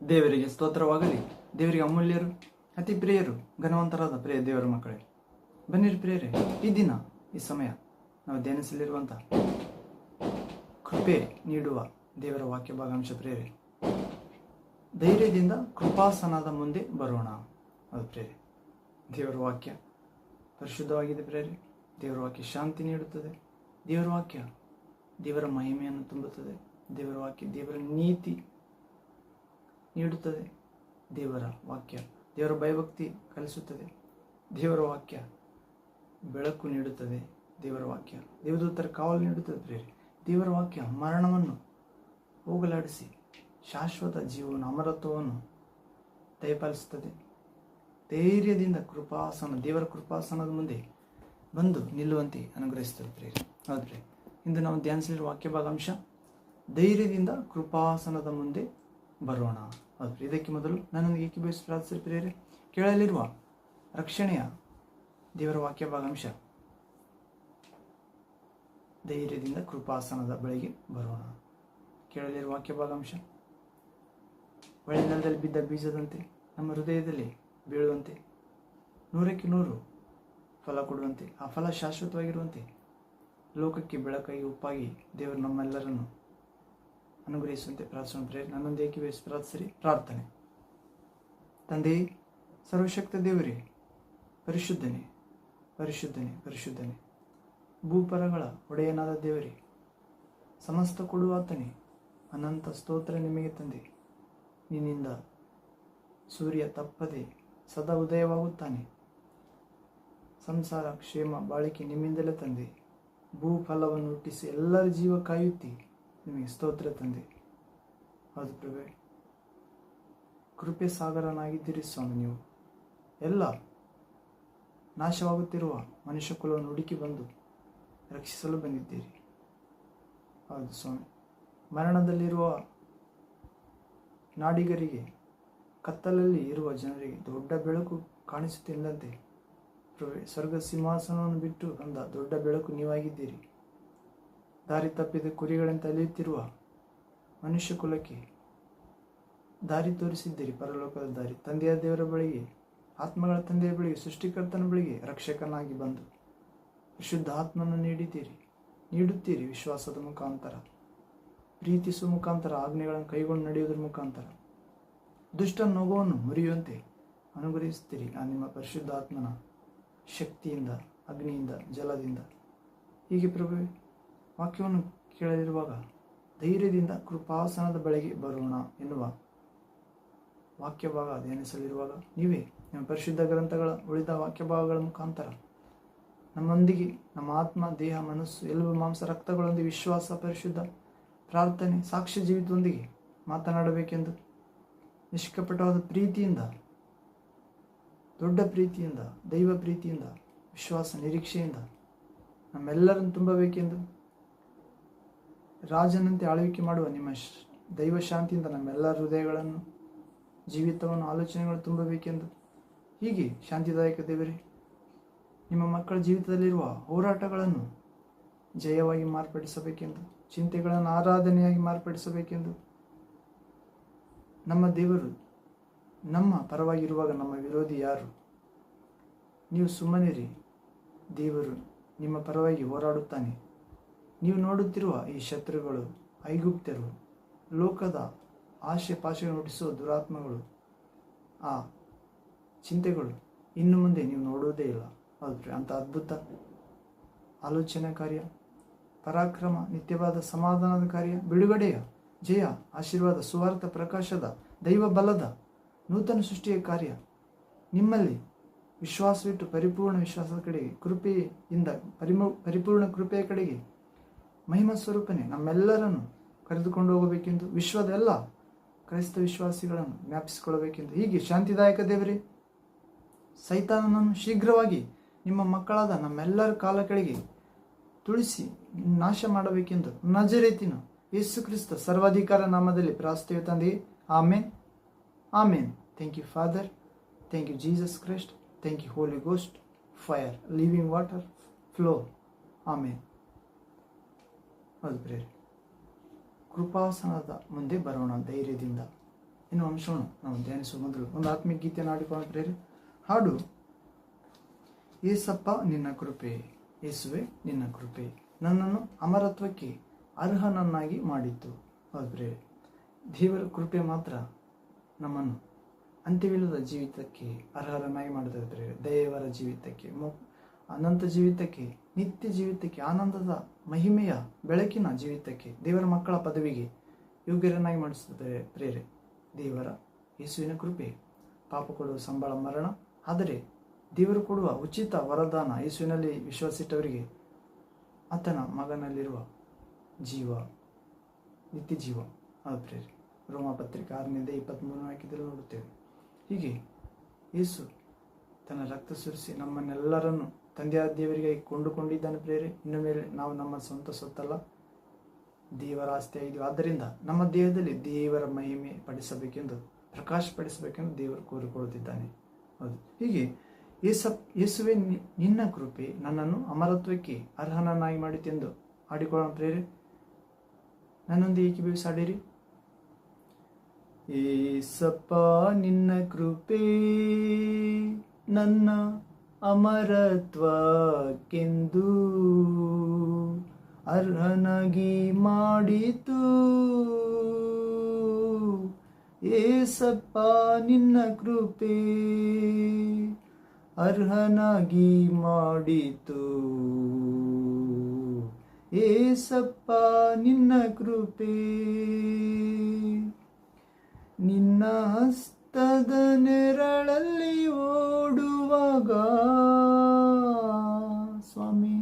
ದೇವರಿಗೆ ಸ್ತೋತ್ರವಾಗಲಿ. ದೇವರಿಗೆ ಅಮೂಲ್ಯರು, ಅತಿ ಪ್ರಿಯರು, ಘನವಂತರಾದ ಪ್ರಿಯ ದೇವರ ಮಕ್ಕಳೇ, ಬನ್ನಿರಿ ಪ್ರಿಯರೇ, ಈ ದಿನ ಈ ಸಮಯ ನಾವು ಧ್ಯಾನಿಸಲಿರುವಂಥ ಕೃಪೆ ನೀಡುವ ದೇವರ ವಾಕ್ಯ ಭಾಗಾಂಶ ಪ್ರಿಯರೇ, ಧೈರ್ಯದಿಂದ ಕೃಪಾಸನದ ಮುಂದೆ ಬರೋಣ. ಅದು ಪ್ರಿಯರೇ, ದೇವರ ವಾಕ್ಯ ಪರಿಶುದ್ಧವಾಗಿದೆ ಪ್ರಿಯರೇ. ದೇವರ ವಾಕ್ಯ ಶಾಂತಿ ನೀಡುತ್ತದೆ. ದೇವರ ವಾಕ್ಯ ದೇವರ ಮಹಿಮೆಯನ್ನು ತುಂಬುತ್ತದೆ. ದೇವರ ವಾಕ್ಯ ದೇವರ ನೀತಿ ನೀಡುತ್ತದೆ. ದೇವರ ವಾಕ್ಯ ದೇವರ ಭಯಭಕ್ತಿ ಕಲಿಸುತ್ತದೆ. ದೇವರ ವಾಕ್ಯ ಬೆಳಕು ನೀಡುತ್ತದೆ. ದೇವರ ವಾಕ್ಯ ದೇವದೂತರ ಕಾವಲು ನೀಡುತ್ತದೆ ಪ್ರಿಯರೇ. ದೇವರ ವಾಕ್ಯ ಮರಣವನ್ನು ಹೋಗಲಾಡಿಸಿ ಶಾಶ್ವತ ಜೀವನ ಅಮರತ್ವವನ್ನು ದಯಪಾಲಿಸುತ್ತದೆ. ಧೈರ್ಯದಿಂದ ದೇವರ ಕೃಪಾಸನದ ಮುಂದೆ ಬಂದು ನಿಲ್ಲುವಂತೆ ಅನುಗ್ರಹಿಸುತ್ತದೆ ಪ್ರಿಯರೇ. ಹೌದು ಪ್ರಿಯರೇ, ಇಂದು ನಾವು ಧ್ಯಾನಿಸಲಿರುವ ವಾಕ್ಯ ಭಾಗಾಂಶ ಧೈರ್ಯದಿಂದ ಕೃಪಾಸನದ ಮುಂದೆ ಬರೋಣ. ಹೌದು, ಇದಕ್ಕೆ ಮೊದಲು ನನ್ನೊಂದಿಗೆ ಏಕೀಭವಿಸಿ ಪ್ರಾರ್ಥಿಸಿ ಪ್ರಿಯರೇ. ಕೇಳಲಿರುವ ರಕ್ಷಣೆಯ ದೇವರ ವಾಕ್ಯ ಭಾಗಾಂಶ ಧೈರ್ಯದಿಂದ ಕೃಪಾಸನದ ಬಳಿಗೆ ಬರೋಣ. ಕೇಳಲಿರುವ ವಾಕ್ಯ ಭಾಗಾಂಶ ಒಳ್ಳೆ ನೆಲದಲ್ಲಿ ಬಿದ್ದ ಬೀಜದಂತೆ ನಮ್ಮ ಹೃದಯದಲ್ಲಿ ಬೀಳುವಂತೆ 100ಕ್ಕೆ 100 ಫಲ ಕೊಡುವಂತೆ, ಆ ಫಲ ಶಾಶ್ವತವಾಗಿರುವಂತೆ, ಲೋಕಕ್ಕೆ ಬೆಳಕಾಗಿ ಉಪ್ಪಾಗಿ ದೇವರು ನಮ್ಮೆಲ್ಲರನ್ನು ಅನುಗ್ರಹಿಸುವಂತೆ ಪ್ರಾರ್ಥನೆ ಪ್ರೇರೆ. ನನ್ನೊಂದು ಏಕೀಭವಿಸಿ ಪ್ರಾರ್ಥಿಸಿರಿ. ಪ್ರಾರ್ಥನೆ. ತಂದೆ, ಸರ್ವಶಕ್ತ ದೇವರೇ, ಪರಿಶುದ್ಧನೇ ಪರಿಶುದ್ಧನೇ ಪರಿಶುದ್ಧನೇ, ಭೂಪರಗಳ ಒಡೆಯನಾದ ದೇವರೇ, ಸಮಸ್ತ ಕೊಡುವಾತನೇ, ಅನಂತ ಸ್ತೋತ್ರ ನಿಮಗೆ ತಂದೆ. ನಿನ್ನಿಂದ ಸೂರ್ಯ ತಪ್ಪದೆ ಸದಾ ಉದಯವಾಗುತ್ತಾನೆ. ಸಂಸಾರ ಕ್ಷೇಮ ಬಾಳಿಕೆ ನಿಮ್ಮಿಂದಲೇ ತಂದೆ. ಭೂಫಲವನ್ನು ಹುಟ್ಟಿಸಿ ಎಲ್ಲರ ಜೀವ ಕಾಯುತ್ತಿ. ನಿಮಗೆ ಸ್ತೋತ್ರ ತಂದೆ. ಹೌದು ಪ್ರಭೆ, ಕೃಪೆ ಸಾಗರನಾಗಿದ್ದೀರಿ ಸ್ವಾಮಿ. ನೀವು ಎಲ್ಲ ನಾಶವಾಗುತ್ತಿರುವ ಮನುಷ್ಯ ಕುಲವನ್ನು ಹುಡುಕಿ ಬಂದು ರಕ್ಷಿಸಲು ಬಂದಿದ್ದೀರಿ. ಹೌದು ಸ್ವಾಮಿ, ಮರಣದಲ್ಲಿರುವ ನಾಡಿಗರಿಗೆ, ಕತ್ತಲಲ್ಲಿ ಇರುವ ಜನರಿಗೆ ದೊಡ್ಡ ಬೆಳಕು ಕಾಣಿಸುತ್ತಿಲ್ಲದಂತೆ ಪ್ರಭೆ, ಸ್ವರ್ಗ ಸಿಂಹಾಸನವನ್ನು ಬಿಟ್ಟು ಬಂದ ದೊಡ್ಡ ಬೆಳಕು ನೀವಾಗಿದ್ದೀರಿ. ದಾರಿ ತಪ್ಪಿದ ಕುರಿಗಳಂತೆ ಅಲಿಯುತ್ತಿರುವ ಮನುಷ್ಯ ಕುಲಕ್ಕೆ ದಾರಿ ತೋರಿಸಿದ್ದೀರಿ. ಪರಲೋಕದ ದಾರಿ, ತಂದೆಯ ದೇವರ ಬಳಿಗೆ, ಆತ್ಮಗಳ ತಂದೆಯ ಬಳಿಗೆ, ಸೃಷ್ಟಿಕರ್ತನ ಬಳಿಗೆ ರಕ್ಷಕನಾಗಿ ಬಂದು ಪರಿಶುದ್ಧ ಆತ್ಮನ್ನು ನೀಡುತ್ತೀರಿ. ವಿಶ್ವಾಸದ ಮುಖಾಂತರ, ಪ್ರೀತಿಸುವ ಮುಖಾಂತರ, ಆಜ್ಞೆಗಳನ್ನು ಕೈಗೊಂಡು ನಡೆಯುವುದರ ಮುಖಾಂತರ ದುಷ್ಟ ನೊಗವನ್ನು ಮುರಿಯುವಂತೆ ಅನುಗ್ರಹಿಸುತ್ತೀರಿ. ಆ ನಿಮ್ಮ ಪರಿಶುದ್ಧ ಆತ್ಮನ ಶಕ್ತಿಯಿಂದ, ಅಗ್ನಿಯಿಂದ, ಜಲದಿಂದ. ಹೀಗೆ ಪ್ರಭುವೆ, ವಾಕ್ಯವನ್ನು ಕೇಳಲಿರುವಾಗ ಧೈರ್ಯದಿಂದ ಕೃಪಾಸನದ ಬಳಿಗೆ ಬರೋಣ ಎನ್ನುವ ವಾಕ್ಯ ಭಾಗ ಧ್ಯಾನಿಸಲಿರುವಾಗ ನೀವೇ ನಿಮ್ಮ ಪರಿಶುದ್ಧ ಗ್ರಂಥಗಳ ಉಳಿದ ವಾಕ್ಯ ಭಾಗಗಳ ಮುಖಾಂತರ ನಮ್ಮೊಂದಿಗೆ, ನಮ್ಮ ಆತ್ಮ, ದೇಹ, ಮನಸ್ಸು, ಎಲುಬು, ಮಾಂಸ, ರಕ್ತಗಳೊಂದಿಗೆ ವಿಶ್ವಾಸ, ಪರಿಶುದ್ಧ ಪ್ರಾರ್ಥನೆ, ಸಾಕ್ಷ್ಯ ಜೀವಿತದೊಂದಿಗೆ ಮಾತನಾಡಬೇಕೆಂದು ನಿಷ್ಕಪಟವಾದ ಪ್ರೀತಿಯಿಂದ, ದೊಡ್ಡ ಪ್ರೀತಿಯಿಂದ, ದೈವ ಪ್ರೀತಿಯಿಂದ, ವಿಶ್ವಾಸ, ನಿರೀಕ್ಷೆಯಿಂದ ನಮ್ಮೆಲ್ಲರನ್ನು ತುಂಬಬೇಕೆಂದು, ರಾಜನಂತೆ ಆಳ್ವಿಕೆ ಮಾಡುವ ನಿಮ್ಮ ದೈವ ಶಾಂತಿಯಿಂದ ನಮ್ಮೆಲ್ಲರ ಹೃದಯಗಳನ್ನು, ಜೀವಿತವನ್ನು, ಆಲೋಚನೆಗಳು ತುಂಬಬೇಕೆಂದು, ಹೀಗೆ ಶಾಂತಿದಾಯಕ ದೇವರೇ, ನಿಮ್ಮ ಮಕ್ಕಳ ಜೀವಿತದಲ್ಲಿರುವ ಹೋರಾಟಗಳನ್ನು ಜಯವಾಗಿ ಮಾರ್ಪಡಿಸಬೇಕೆಂದು, ಚಿಂತೆಗಳನ್ನು ಆರಾಧನೆಯಾಗಿ ಮಾರ್ಪಡಿಸಬೇಕೆಂದು, ನಮ್ಮ ದೇವರು ನಮ್ಮ ಪರವಾಗಿರುವಾಗ ನಮ್ಮ ವಿರೋಧಿ ಯಾರು? ನೀವು ಸುಮ್ಮನಿರಿ, ದೇವರು ನಿಮ್ಮ ಪರವಾಗಿ ಹೋರಾಡುತ್ತಾನೆ. ನೀವು ನೋಡುತ್ತಿರುವ ಈ ಶತ್ರುಗಳು, ಐಗುಪ್ತರು, ಲೋಕದ ಆಶೆ ಪಾಶೆಗಳನ್ನು ಹುಟ್ಟಿಸುವ ದುರಾತ್ಮಗಳು, ಆ ಚಿಂತೆಗಳು ಇನ್ನು ಮುಂದೆ ನೀವು ನೋಡುವುದೇ ಇಲ್ಲ. ಹೌದು, ಅಂಥ ಅದ್ಭುತ ಆಲೋಚನಾ ಕಾರ್ಯ, ಪರಾಕ್ರಮ, ನಿತ್ಯವಾದ ಸಮಾಧಾನದ ಕಾರ್ಯ, ಬಿಡುಗಡೆಯ, ಜಯ, ಆಶೀರ್ವಾದ, ಸುವಾರ್ಥ, ಪ್ರಕಾಶದ, ದೈವ ಬಲದ, ನೂತನ ಸೃಷ್ಟಿಯ ಕಾರ್ಯ ನಿಮ್ಮಲ್ಲಿ ವಿಶ್ವಾಸವಿಟ್ಟು ಪರಿಪೂರ್ಣ ವಿಶ್ವಾಸದ ಕಡೆಗೆ, ಕೃಪೆಯಿಂದ ಪರಿಪೂರ್ಣ ಕೃಪೆಯ ಕಡೆಗೆ ಮಹಿಮಾ ಸ್ವರೂಪನೇ ನಮ್ಮೆಲ್ಲರನ್ನು ಕರೆದುಕೊಂಡು ಹೋಗಬೇಕೆಂದು, ವಿಶ್ವದ ಎಲ್ಲ ಕ್ರೈಸ್ತ ವಿಶ್ವಾಸಿಗಳನ್ನು ಜ್ಞಾಪಿಸಿಕೊಳ್ಳಬೇಕೆಂದು, ಹೀಗೆ ಶಾಂತಿದಾಯಕ ದೇವರೇ, ಸೈತಾನನನ್ನು ಶೀಘ್ರವಾಗಿ ನಿಮ್ಮ ಮಕ್ಕಳಾದ ನಮ್ಮೆಲ್ಲರ ಕಾಲ ಕೆಳಗೆ ತುಳಿಸಿ ನಾಶ ಮಾಡಬೇಕೆಂದು ನಜರೇತಿನ ಯೇಸು ಕ್ರಿಸ್ತ ಸರ್ವಾಧಿಕಾರ ನಾಮದಲ್ಲಿ ಪ್ರಾರ್ಥಿಸುತ್ತೇವೆ ತಂದೆಯೇ. Amen, amen. Thank you Father, thank you Jesus Christ, thank you Holy Ghost, fire, living water, flow. Amen. ಹೌದು ಪ್ರೇರೆ, ಕೃಪಾಸನದ ಮುಂದೆ ಬರೋಣ ಧೈರ್ಯದಿಂದ. ಎನ್ನುವ ಅಂಶವನ್ನು ನಾವು ಧ್ಯಾನಿಸುವ ಮೊದಲು ಒಂದು ಆತ್ಮೀಯ ಗೀತೆಯನ್ನು ಹಾಡಿಕೊಳ್ಳೋಣ ಪ್ರೇರೆ. ಹಾಡು ಏಸಪ್ಪ ನಿನ್ನ ಕೃಪೆ, ಯೇಸುವೆ ನಿನ್ನ ಕೃಪೆ ನನ್ನನ್ನು ಅಮರತ್ವಕ್ಕೆ ಅರ್ಹನನ್ನಾಗಿ ಮಾಡಿತ್ತು. ಹೌದು ಪ್ರೇರೆ, ದೇವರ ಕೃಪೆ ಮಾತ್ರ ನಮ್ಮನ್ನು ಅಂತ್ಯವಿಲ್ಲದ ಜೀವಿತಕ್ಕೆ ಅರ್ಹರನ್ನಾಗಿ ಮಾಡುತ್ತದೆ ಪ್ರೇರೆ. ದೇವರ ಜೀವಿತಕ್ಕೆ, ಅನಂತ ಜೀವಿತಕ್ಕೆ, ನಿತ್ಯ ಜೀವಿತಕ್ಕೆ, ಆನಂದದ ಮಹಿಮೆಯ ಬೆಳಕಿನ ಜೀವಿತಕ್ಕೆ, ದೇವರ ಮಕ್ಕಳ ಪದವಿಗೆ ಯೋಗ್ಯರನ್ನಾಗಿ ಮಾಡಿಸುತ್ತದೆ ಪ್ರೇರೆ. ದೇವರ ಯೇಸುವಿನ ಕೃಪೆ ಪಾಪ ಕೊಡುವ ಸಂಬಳ ಮರಣ, ಆದರೆ ದೇವರು ಕೊಡುವ ಉಚಿತ ವರದಾನ ಯೇಸುವಿನಲ್ಲಿ ವಿಶ್ವಾಸಿಟ್ಟವರಿಗೆ ಆತನ ಮಗನಲ್ಲಿರುವ ಜೀವ, ನಿತ್ಯ ಜೀವ. ಅದು ಪ್ರೇರೆ ರೋಮಪತ್ರಿಕೆ 6:23 ಹಾಕಿದಲ್ಲಿ ನೋಡುತ್ತೇವೆ. ಹೀಗೆ ಯೇಸು ತನ್ನ ರಕ್ತ ಸುರಿಸಿ ನಮ್ಮನ್ನೆಲ್ಲರನ್ನು ತಂದೆಯಾದ ದೇವರಿಗೆ ಕೊಂಡುಕೊಂಡಿದ್ದಾನೆ ಪ್ರೇರೆ. ಇನ್ನು ಮೇಲೆ ನಾವು ನಮ್ಮ ಸ್ವಂತ ಸೊತ್ತಲ್ಲ, ದೇವರ ಆಸ್ತಿಯಾಗಿದ್ದೀವಿ. ಆದ್ದರಿಂದ ನಮ್ಮ ದೇಹದಲ್ಲಿ ದೇವರ ಮಹಿಮೆ ಪಡಿಸಬೇಕೆಂದು, ಪ್ರಕಾಶಪಡಿಸಬೇಕೆಂದು ದೇವರು ಕೋರಿಕೊಳ್ಳುತ್ತಿದ್ದಾನೆ. ಹೌದು, ಹೀಗೆ ಯೇಸುವೆ ನಿನ್ನ ಕೃಪೆ ನನ್ನನ್ನು ಅಮರತ್ವಕ್ಕೆ ಅರ್ಹನನ್ನಾಗಿ ಮಾಡಿತೆಂದು ಹಾಡಿಕೊಳ್ಳೋಣ ಪ್ರೇರೆ. ನನ್ನೊಂದಿಗೆ ಏಕೀಭವಿಸಾಡಿರಿ. ಏಸಪ್ಪ ನಿನ್ನ ಕೃಪೆ ನನ್ನ ಅಮರತ್ವಕ್ಕೆಂದು ಅರ್ಹನಾಗಿ ಮಾಡಿತು. ಏಸಪ್ಪ ನಿನ್ನ ಕೃಪೆ ಅರ್ಹನಾಗಿ ಮಾಡಿತು. ಏಸಪ್ಪ ನಿನ್ನ ಕೃಪೆ ನಿನ್ನ ಹಸ್ತದ ನೆರಳಲ್ಲಿ ಓಡುವಾಗ ಸ್ವಾಮಿ,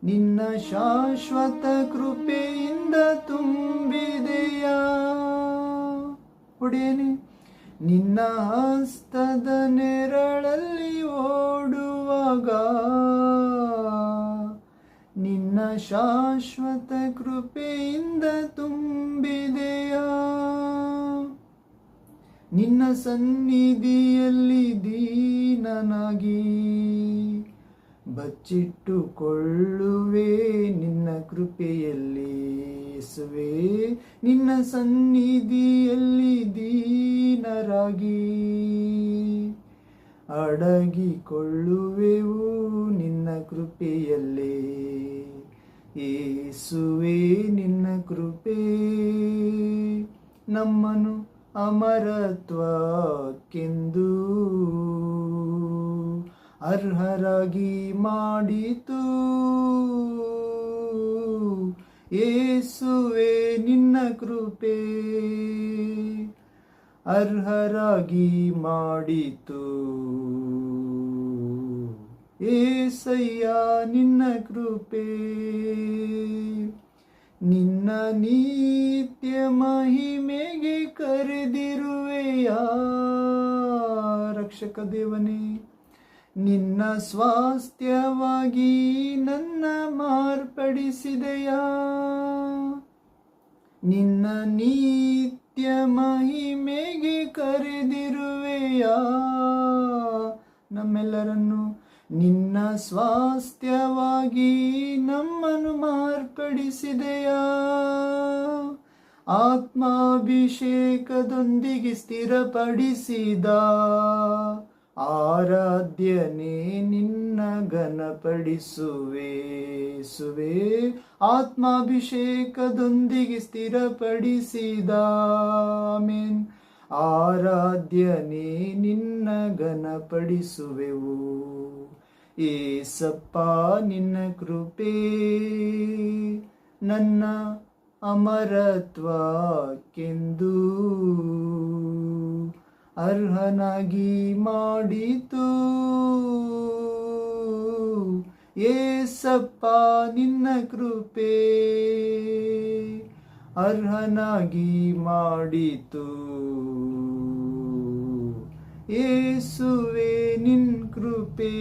ನಿನ್ನ ಶಾಶ್ವತ ಕೃಪೆಯಿಂದ ತುಂಬಿದೆಯ ಒಡೆಯನೆ. ನಿನ್ನ ಹಸ್ತದ ನೆರಳಲ್ಲಿ ಓಡುವಾಗ ನಿನ್ನ ಶಾಶ್ವತ ಕೃಪೆಯಿಂದ ತುಂಬಿದೆಯ. ನಿನ್ನ ಸನ್ನಿಧಿಯಲ್ಲಿ ದೀನನಾಗಿ ಬಚ್ಚಿಟ್ಟುಕೊಳ್ಳುವೆ ನಿನ್ನ ಕೃಪೆಯಲ್ಲಿ ಯೇಸುವೆ. ನಿನ್ನ ಸನ್ನಿಧಿಯಲ್ಲಿ ದೀನರಾಗಿ ಅಡಗಿಕೊಳ್ಳುವೆವು ನಿನ್ನ ಕೃಪೆಯಲ್ಲೇ ಯೇಸುವೆ. ನಿನ್ನ ಕೃಪೆ ನಮ್ಮನ್ನು ಅಮರತ್ವಕ್ಕೆಂದು ಅರ್ಹರಾಗಿ ಮಾಡಿತು. ಯೇಸುವೆ ನಿನ್ನ ಕೃಪೆ ಅರ್ಹರಾಗಿ ಮಾಡಿತು. ಏಸಯ್ಯ ನಿನ್ನ ಕೃಪೆ ನಿನ್ನ ನಿತ್ಯ ಮಹಿಮೆಗೆ ಕರೆದಿರುವೆಯ ರಕ್ಷಕ ದೇವನೇ. ನಿನ್ನ ಸ್ವಾಸ್ಥ್ಯವಾಗಿ ನನ್ನ ಮಾರ್ಪಡಿಸಿದೆಯ. ನಿನ್ನ ನಿತ್ಯ ಮಹಿಮೆಗೆ ಕರೆದಿರುವೆಯ ನಮ್ಮೆಲ್ಲರನ್ನು. ನಿನ್ನ ಸ್ವಾಸ್ಥ್ಯವಾಗಿ ನಮ್ಮನ್ನು ಮಾರ್ಪಡಿಸಿದೆಯ. ಆತ್ಮಾಭಿಷೇಕದೊಂದಿಗೆ ಸ್ಥಿರಪಡಿಸಿದ ಆರಾಧ್ಯನೇ ನಿನ್ನ ಘನಪಡಿಸುವೆ. ಆತ್ಮಾಭಿಷೇಕದೊಂದಿಗೆ ಸ್ಥಿರಪಡಿಸಿದ ಆಮೆನ್. ಆರಾಧ್ಯನೇ ನಿನ್ನ ಘನಪಡಿಸುವೆವು. ಏಸಪ್ಪ ನಿನ್ನ ಕೃಪೆ ನನ್ನ ಅಮರತ್ವಕ್ಕೆಂದು ಅರ್ಹನಾಗಿ ಮಾಡಿತು. ಏಸಪ್ಪ ನಿನ್ನ ಕೃಪೆ ಅರ್ಹನಾಗಿ ಮಾಡಿತು. ಯೇಸುವೆ ನಿನ್ ಕೃಪೆ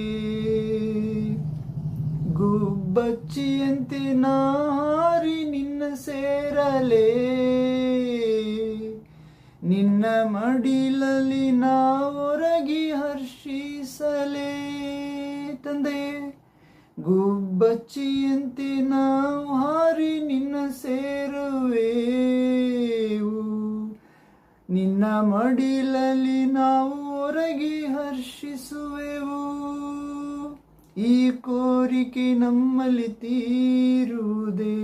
ಗುಬ್ಬಚ್ಚಿಯಂತೆ ನಾರಿ ನಿನ್ನ ಸೇರಲೇ. ನಿನ್ನ ಮಡಿಲಲ್ಲಿ ನಾ ಹೊರಗಿ ಹರ್ಷಿಸಲೇ. ತಂದೆ ಗುಬ್ಬಚ್ಚಿಯಂತೆ ನಾವು ಹಾರಿ ನಿನ್ನ ಸೇರುವೆವು. ನಿನ್ನ ಮಡಿಲಲ್ಲಿ ನಾವು ಹೊರಗೆ ಹರ್ಷಿಸುವೆವು. ಈ ಕೋರಿಕೆ ನಮ್ಮಲ್ಲಿ ತೀರುವುದೇ,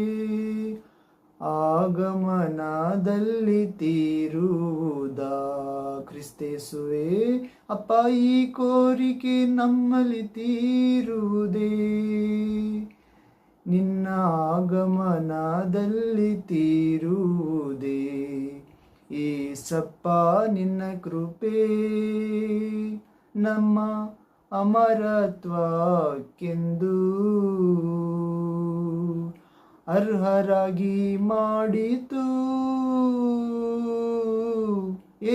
ಆಗಮನದಲ್ಲಿ ತೀರುವುದಾ ಕ್ರಿಸ್ತೇಸುವೆ. ಅಪ್ಪ, ಈ ಕೋರಿಕೆ ನಮ್ಮಲ್ಲಿ ತೀರುವುದೇ, ನಿನ್ನ ಆಗಮನದಲ್ಲಿ ತೀರುವುದೇ. ಏಸಪ್ಪ, ನಿನ್ನ ಕೃಪೆ ನಮ್ಮ ಅಮರತ್ವಕ್ಕೆಂದು ಅರ್ಹರಾಗಿ ಮಾಡಿತು.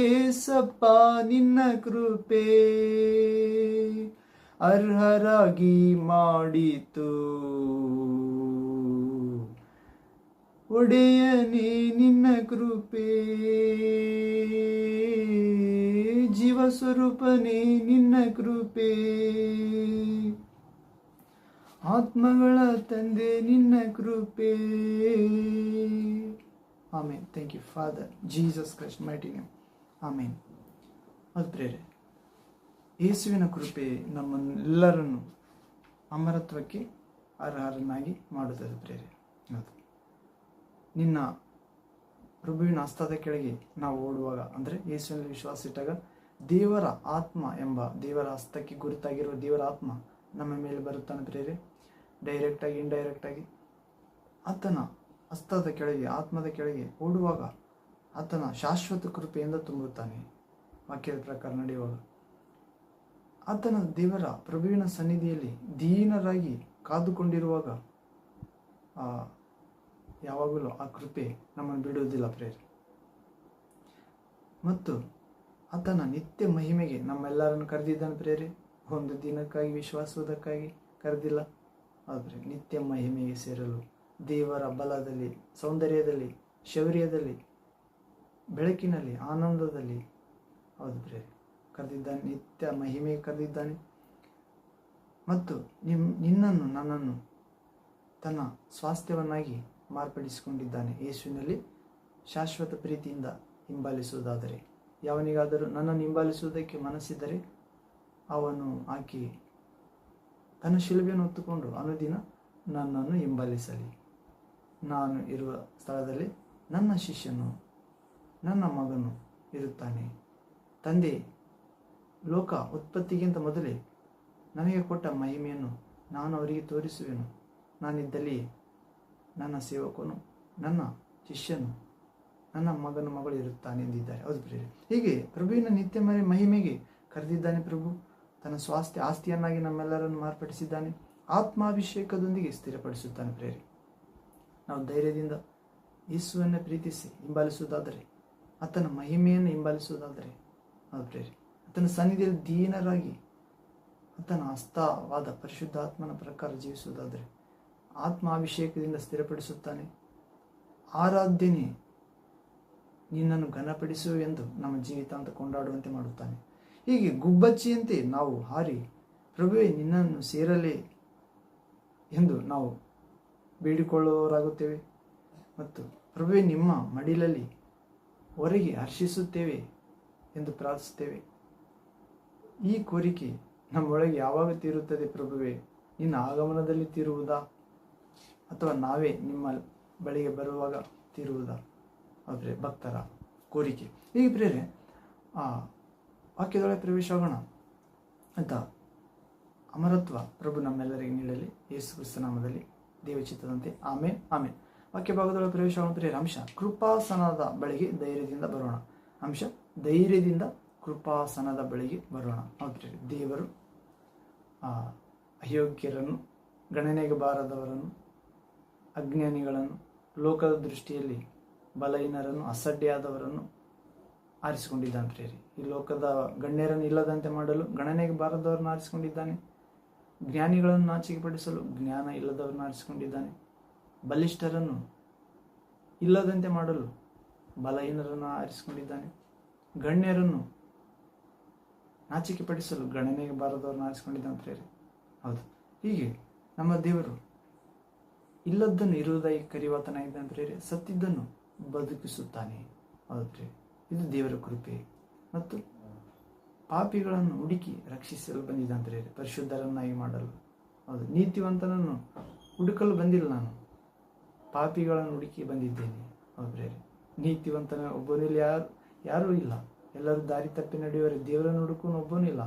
ಏಸಪ್ಪ, ನಿನ್ನ ಕೃಪೆ ಅರ್ಹರಾಗಿ ಮಾಡಿತು. ಒಡೆಯನೇ ನಿನ್ನ ಕೃಪೆ, ಜೀವಸ್ವರೂಪನೇ ನಿನ್ನ ಕೃಪೆ, ಆತ್ಮಗಳ ತಂದೆ ನಿನ್ನ ಕೃಪೆ. Amen. Thank you Father Jesus Christ mighty name. Amen. ಅದು ಪ್ರೇರೆ, ಯೇಸುವಿನ ಕೃಪೆ ನಮ್ಮನ್ನೆಲ್ಲರನ್ನು ಅಮರತ್ವಕ್ಕೆ ಅರ್ಹರನ್ನಾಗಿ ಮಾಡುತ್ತದೆ ಪ್ರೇರೆ. ಹೌದು, ನಿನ್ನ ಪ್ರಭುವಿನ ಹಸ್ತದ ಕೆಳಗೆ ನಾವು ಓಡುವಾಗ, ಅಂದರೆ ಯೇಸುವಿನಲ್ಲಿ ವಿಶ್ವಾಸ ಇಟ್ಟಾಗ, ದೇವರ ಆತ್ಮ ಎಂಬ ದೇವರ ಹಸ್ತಕ್ಕೆ ಗುರುತಾಗಿರುವ ದೇವರ ಆತ್ಮ ನಮ್ಮ ಮೇಲೆ ಬರುತ್ತಾನೆ ಪ್ರೇರೆ. ಡೈರೆಕ್ಟಾಗಿ ಇಂಡೈರೆಕ್ಟಾಗಿ ಆತನ ಹಸ್ತದ ಕೆಳಗೆ, ಆತ್ಮದ ಕೆಳಗೆ ಓಡುವಾಗ ಆತನ ಶಾಶ್ವತ ಕೃಪೆಯಿಂದ ತುಂಬುತ್ತಾನೆ. ವಾಕ್ಯದ ಪ್ರಕಾರ ನಡೆಯುವಾಗ ಆತನ ದೇವರ ಪ್ರಭುವಿನ ಸನ್ನಿಧಿಯಲ್ಲಿ ದೀನರಾಗಿ ಕಾದುಕೊಂಡಿರುವಾಗ ಯಾವಾಗಲೂ ಆ ಕೃಪೆ ನಮ್ಮನ್ನು ಬಿಡುವುದಿಲ್ಲ ಪ್ರೇರೆ. ಮತ್ತು ಆತನ ನಿತ್ಯ ಮಹಿಮೆಗೆ ನಮ್ಮೆಲ್ಲರನ್ನು ಕರೆದಿದ್ದಾನೆ ಪ್ರೇರೆ. ಒಂದು ದಿನಕ್ಕಾಗಿ, ವಿಶ್ವಾಸುವುದಕ್ಕಾಗಿ ಕರೆದಿಲ್ಲ. ಆದರೆ ನಿತ್ಯ ಮಹಿಮೆಗೆ ಸೇರಲು ದೇವರ ಬಲದಲ್ಲಿ, ಸೌಂದರ್ಯದಲ್ಲಿ, ಶೌರ್ಯದಲ್ಲಿ, ಬೆಳಕಿನಲ್ಲಿ, ಆನಂದದಲ್ಲಿ, ಹೌದು ಪ್ರೇರೆ, ಕರೆದಿದ್ದಾನೆ. ನಿತ್ಯ ಮಹಿಮೆಗೆ ಕರೆದಿದ್ದಾನೆ. ಮತ್ತು ನಿನ್ನನ್ನು, ನನ್ನನ್ನು ತನ್ನ ಸ್ವಾಸ್ಥ್ಯವನ್ನಾಗಿ ಮಾರ್ಪಡಿಸಿಕೊಂಡಿದ್ದಾನೆ. ಯೇಸುವಿನಲ್ಲಿ ಶಾಶ್ವತ ಪ್ರೀತಿಯಿಂದ ಹಿಂಬಾಲಿಸುವುದಾದರೆ, ಯಾವನಿಗಾದರೂ ನನ್ನನ್ನು ಹಿಂಬಾಲಿಸುವುದಕ್ಕೆ ಮನಸ್ಸಿದ್ದರೆ ಅವನು ಆಕೆ ತನ್ನ ಶಿಲುಬೆಯನ್ನು ಹೊತ್ತುಕೊಂಡು ಅನುದಿನ ನನ್ನನ್ನು ಹಿಂಬಾಲಿಸಲಿ. ನಾನು ಇರುವ ಸ್ಥಳದಲ್ಲಿ ನನ್ನ ಶಿಷ್ಯನು, ನನ್ನ ಮಗನು ಇರುತ್ತಾನೆ. ತಂದೆ ಲೋಕ ಉತ್ಪತ್ತಿಗಿಂತ ಮೊದಲೇ ನನಗೆ ಕೊಟ್ಟ ಮಹಿಮೆಯನ್ನು ನಾನು ಅವರಿಗೆ ತೋರಿಸುವೆನು. ನಾನಿದ್ದಲ್ಲಿ ನನ್ನ ಸೇವಕನು, ನನ್ನ ಶಿಷ್ಯನು, ನನ್ನ ಮಗನು, ಮಗಳು ಇರುತ್ತಾನೆ ಎಂದಿದ್ದಾರೆ. ಹೌದು ಪ್ರೇರೆ, ಹೀಗೆ ಪ್ರಭುವಿನ ನಿತ್ಯ ಮಹಿಮೆಗೆ ಕರೆದಿದ್ದಾನೆ ಪ್ರಭು. ತನ್ನ ಸ್ವಾಸ್ಥ್ಯ ಆಸ್ತಿಯನ್ನಾಗಿ ನಮ್ಮೆಲ್ಲರನ್ನು ಮಾರ್ಪಡಿಸಿದ್ದಾನೆ. ಆತ್ಮಾಭಿಷೇಕದೊಂದಿಗೆ ಸ್ಥಿರಪಡಿಸುತ್ತಾನೆ ಪ್ರೇರೆ. ನಾವು ಧೈರ್ಯದಿಂದ ಯೇಸುವನ್ನು ಪ್ರೀತಿಸಿ ಹಿಂಬಾಲಿಸುವುದಾದರೆ, ಆತನ ಮಹಿಮೆಯನ್ನು ಹಿಂಬಾಲಿಸುವುದಾದರೆ, ಹೌದು ಪ್ರೇರೆ, ಆತನ ಸನ್ನಿಧಿಯಲ್ಲಿ ದೀನರಾಗಿ ಆತನ ಹಸ್ತವಾದ ಪರಿಶುದ್ಧಾತ್ಮನ ಪ್ರಕಾರ ಜೀವಿಸುವುದಾದರೆ ಆತ್ಮಾಭಿಷೇಕದಿಂದ ಸ್ಥಿರಪಡಿಸುತ್ತಾನೆ. ಆರಾಧ್ಯನೆ ನಿನ್ನನ್ನು ಘನಪಡಿಸುವೆಂದು ನಮ್ಮ ಜೀವಿತಾಂತ ಕೊಂಡಾಡುವಂತೆ ಮಾಡುತ್ತಾನೆ. ಹೀಗೆ ಗುಬ್ಬಚ್ಚಿಯಂತೆ ನಾವು ಹಾರಿ, ಪ್ರಭುವೇ ನಿನ್ನನ್ನು ಸೇರಲೇ ಎಂದು ನಾವು ಬೇಡಿಕೊಳ್ಳುವವರಾಗುತ್ತೇವೆ. ಮತ್ತು ಪ್ರಭುವೇ ನಿಮ್ಮ ಮಡಿಲಲ್ಲಿ ಹೊರಗೆ ಹರ್ಷಿಸುತ್ತೇವೆ ಎಂದು ಪ್ರಾರ್ಥಿಸುತ್ತೇವೆ. ಈ ಕೋರಿಕೆ ನಮ್ಮೊಳಗೆ ಯಾವಾಗ ತೀರುತ್ತದೆ ಪ್ರಭುವೇ? ನಿನ್ನ ಆಗಮನದಲ್ಲಿ ತೀರುವುದಾ, ಅಥವಾ ನಾವೇ ನಿಮ್ಮ ಬಳಿಗೆ ಬರುವಾಗ ತೀರುವುದಾ? ಆದರೆ ಭಕ್ತರ ಕೋರಿಕೆ. ಹೀಗೆ ಪ್ರೇರೆ, ವಾಕ್ಯದೊಳಗೆ ಪ್ರವೇಶವಾಗೋಣ ಅಂತ ಅಮರತ್ವ ಪ್ರಭು ನಮ್ಮೆಲ್ಲರಿಗೆ ನೀಡಲಿ. ಯೇಸು ಕ್ರಿಸ್ತ ನಾಮದಲ್ಲಿ ದೇವಚಿತ್ತದಂತೆ ಆಮೇನ್ ಆಮೇನ್. ವಾಕ್ಯ ಭಾಗದೊಳಗೆ ಪ್ರವೇಶವಾಗೋಣ ಪ್ರೇರೆ. ಅಂಶ, ಕೃಪಾಸನದ ಬಳಿಗೆ ಧೈರ್ಯದಿಂದ ಬರೋಣ. ಅಂಶ, ಧೈರ್ಯದಿಂದ ಕೃಪಾಸನದ ಬಳಿಗೆ ಬರೋಣ. ಹೌದು, ದೇವರು ಅಯೋಗ್ಯರನ್ನು, ಗಣನೆಗೆ ಬಾರದವರನ್ನು, ಅಜ್ಞಾನಿಗಳನ್ನು, ಲೋಕದ ದೃಷ್ಟಿಯಲ್ಲಿ ಬಲಹೀನರನ್ನು, ಅಸಡ್ಡೆಯಾದವರನ್ನು ಆರಿಸಿಕೊಂಡಿದ್ದಾನೆ ಪ್ರೇರಿ. ಈ ಲೋಕದ ಗಣ್ಯರನ್ನು ಇಲ್ಲದಂತೆ ಮಾಡಲು ಗಣನೆಗೆ ಬಾರದವರನ್ನು ಆರಿಸಿಕೊಂಡಿದ್ದಾನೆ. ಜ್ಞಾನಿಗಳನ್ನು ನಾಚಿಕೆಪಡಿಸಲು ಜ್ಞಾನ ಇಲ್ಲದವರನ್ನು ಆರಿಸಿಕೊಂಡಿದ್ದಾನೆ. ಬಲಿಷ್ಠರನ್ನು ಇಲ್ಲದಂತೆ ಮಾಡಲು ಬಲಹೀನರನ್ನು ಆರಿಸಿಕೊಂಡಿದ್ದಾನೆ. ಗಣ್ಯರನ್ನು ನಾಚಿಕೆಪಡಿಸಲು ಗಣನೆಗೆ ಬಾರದವರನ್ನು ಆರಿಸಿಕೊಂಡಿದ್ದಾನೆ ಪ್ರೇರಿ. ಹೌದು, ಹೀಗೆ ನಮ್ಮ ದೇವರು ಇಲ್ಲದ್ದನ್ನು ಇರುವುದಾಗಿ ಕರೆಯುವಾತನಾಗಿದ್ದಾನೆ ಪ್ರೇರೆ. ಸತ್ತಿದ್ದನ್ನು ಬದುಕಿಸುತ್ತಾನೆ. ಹೌದು ಪ್ರೇರೆ, ಇದು ದೇವರ ಕೃಪೆ. ಮತ್ತು ಪಾಪಿಗಳನ್ನು ಹುಡುಕಿ ರಕ್ಷಿಸಲು ಬಂದಿದ್ದಂತೆ, ಪರಿಶುದ್ಧರನ್ನಾಗಿ ಮಾಡಲು. ಹೌದು, ನೀತಿವಂತನನ್ನು ಹುಡುಕಲು ಬಂದಿಲ್ಲ, ನಾನು ಪಾಪಿಗಳನ್ನು ಹುಡುಕಿ ಬಂದಿದ್ದೇನೆ. ಹೌದ್ರೇ, ನೀತಿವಂತನ ಒಬ್ಬನಲ್ಲಿ ಯಾರೂ ಇಲ್ಲ. ಎಲ್ಲರೂ ದಾರಿ ತಪ್ಪಿ ನಡೆಯುವರೆ, ದೇವರನ್ನು ಹುಡುಕುವ ಒಬ್ಬನೂ ಇಲ್ಲ.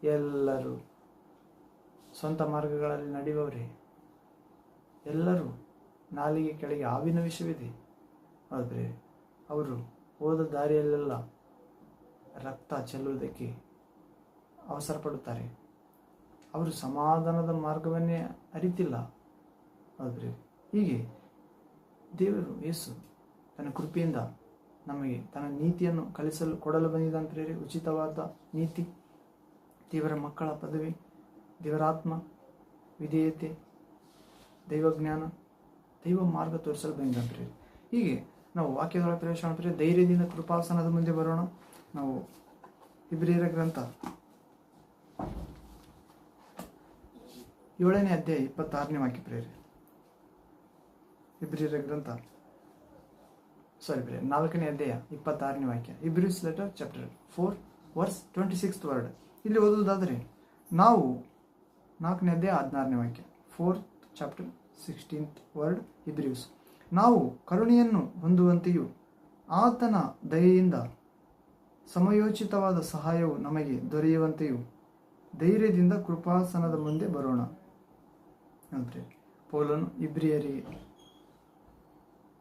ಎಲ್ಲರೂ ಸ್ವಂತ ಮಾರ್ಗಗಳಲ್ಲಿ ನಡೆಯುವವರೇ. ಎಲ್ಲರೂ ನಾಲಿಗೆ ಕೆಳಗೆ ಹಾವಿನ ವಿಷವಿದೆ. ಹೌದ್ರೇ, ಅವರು ಹೋದ ದಾರಿಯಲ್ಲೆಲ್ಲ ರಕ್ತ ಚೆಲ್ಲುವುದಕ್ಕೆ ಅವಸರ ಪಡುತ್ತಾರೆ. ಅವರು ಸಮಾಧಾನದ ಮಾರ್ಗವನ್ನೇ ಅರಿತಿಲ್ಲ. ಹೌದ್ರಿ, ಹೀಗೆ ದೇವರು ಯೇಸು ತನ್ನ ಕೃಪೆಯಿಂದ ನಮಗೆ ತನ್ನ ನೀತಿಯನ್ನು ಕೊಡಲು ಬಂದಿದ್ದಂತೆ, ಉಚಿತವಾದ ನೀತಿ, ದೇವರ ಮಕ್ಕಳ ಪದವಿ, ದೇವರಾತ್ಮ, ವಿಧೇಯತೆ, ದೈವಜ್ಞಾನ, ದೈವ ಮಾರ್ಗ ತೋರಿಸಲು ಬಂದಿದ್ದಂತೆ. ಹೀಗೆ ನಾವು ವಾಕ್ಯದೊಳಗೆ ಪ್ರವೇಶ ಮಾಡ್ತೀವಿ. ಧೈರ್ಯದಿಂದ ಕೃಪಾಸನದ ಮುಂದೆ ಬರೋಣ. ನಾವು ಇಬ್ರಿಯರ ಗ್ರಂಥ 7ನೇ ಅಧ್ಯಾಯ 26ನೇ ವಾಕ್ಯ ಪ್ರೇರೆ. ಇಬ್ರಿಯರ ಗ್ರಂಥ 4ನೇ ಅಧ್ಯಾಯ 26ನೇ ವಾಕ್ಯ. Hebrews letter chapter 4 verse 26th word. ಇಲ್ಲಿ ಓದುವುದಾದರೆ ನಾವು 4ನೇ ಅಧ್ಯಾಯ 16ನೇ ವಾಕ್ಯ, 4th ಚಾಪ್ಟರ್ 16th ವರ್ಡ್ ಇಬ್ರಿಸ್. ನಾವು ಕರುಣೆಯನ್ನು ಹೊಂದುವಂತೆಯೂ ಆತನ ದಯೆಯಿಂದ ಸಮಯೋಚಿತವಾದ ಸಹಾಯವು ನಮಗೆ ದೊರೆಯುವಂತೆಯೂ ಧೈರ್ಯದಿಂದ ಕೃಪಾಸನದ ಮುಂದೆ ಬರೋಣ. ಅಂದರೆ ಪೌಲನು ಇಬ್ರಿಯರಿಗೆ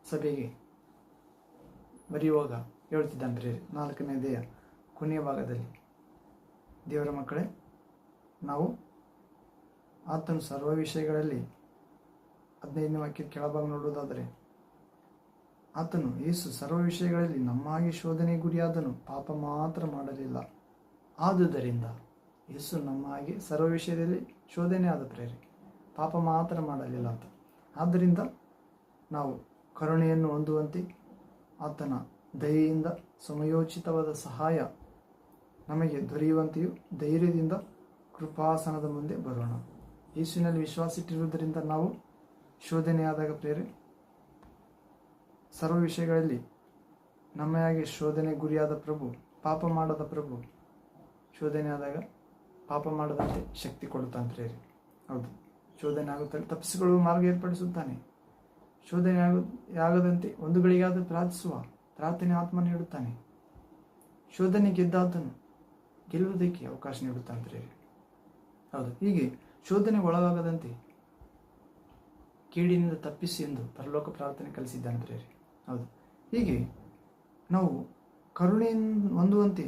ಸಭೆಗೆ ಬರೆಯುವಾಗ ಹೇಳ್ತಿದ್ದಾನೆ 4ನೇ ಅಧ್ಯಾಯ ಕೊನೆಯ ಭಾಗದಲ್ಲಿ, ದೇವರ ಮಕ್ಕಳೇ, ನಾವು ಆತನು ಸರ್ವ ವಿಷಯಗಳಲ್ಲಿ 15ನೇ ವಾಕ್ಯದ ಕೆಳಭಾಗ ನೋಡುವುದಾದರೆ, ಆತನು ಯೇಸು ಸರ್ವ ವಿಷಯಗಳಲ್ಲಿ ನಮ್ಮಾಗಿ ಶೋಧನೆ ಗುರಿಯಾದನು, ಪಾಪ ಮಾತ್ರ ಮಾಡಲಿಲ್ಲ. ಆದುದರಿಂದ ಯೇಸು ನಮ್ಮಾಗಿ ಸರ್ವ ವಿಷಯದಲ್ಲಿ ಶೋಧನೆ ಆದ ಪ್ರೇರೆ, ಪಾಪ ಮಾತ್ರ ಮಾಡಲಿಲ್ಲ ಅಂತ. ಆದ್ದರಿಂದ ನಾವು ಕರುಣೆಯನ್ನು ಹೊಂದುವಂತೆ ಆತನ ದಯೆಯಿಂದ ಸಮಯೋಚಿತವಾದ ಸಹಾಯ ನಮಗೆ ದೊರೆಯುವಂತೆಯೂ ಧೈರ್ಯದಿಂದ ಕೃಪಾಸನದ ಮುಂದೆ ಬರೋಣ. ಯೇಸುವಿನಲ್ಲಿ ವಿಶ್ವಾಸ ಇಟ್ಟಿರುವುದರಿಂದ ನಾವು ಶೋಧನೆಯಾದಾಗ ಪ್ರೇರೆ, ಸರ್ವ ವಿಷಯಗಳಲ್ಲಿ ನಮ್ಮೆಯಾಗಿ ಶೋಧನೆ ಗುರಿಯಾದ ಪ್ರಭು, ಪಾಪ ಮಾಡದ ಪ್ರಭು, ಶೋಧನೆ ಆದಾಗ ಪಾಪ ಮಾಡದಂತೆ ಶಕ್ತಿ ಕೊಡುತ್ತಾನೆ ಪ್ರೇರೆ. ಹೌದು, ಶೋಧನೆ ಆಗುತ್ತಲೇ ತಪ್ಪಿಸಿಕೊಳ್ಳುವ ಮಾರ್ಗ ಏರ್ಪಡಿಸುತ್ತಾನೆ. ಶೋಧನೆ ಆಗದಂತೆ ಒಂದು ಗಳಿಗಾದರೂ ಪ್ರಾರ್ಥಿಸುವ ಪ್ರಾರ್ಥನೆ ಆತ್ಮ ನೀಡುತ್ತಾನೆ. ಶೋಧನೆ ಗೆದ್ದಾತನು ಗೆಲ್ಲುವುದಕ್ಕೆ ಅವಕಾಶ ನೀಡುತ್ತಾನೆ ಪ್ರೇರೆ. ಹೌದು, ಹೀಗೆ ಶೋಧನೆಗೆ ಒಳಗಾಗದಂತೆ ಕೇಡಿನಿಂದ ತಪ್ಪಿಸಿ ಎಂದು ಪರಲೋಕ ಪ್ರಾರ್ಥನೆ ಕಲಿಸಿದ್ದಾನೆ ಪ್ರೇರೆ. ಹೌದು, ಹೀಗೆ ನಾವು ಕರುಣೆಯನ್ನು ಹೊಂದುವಂತೆ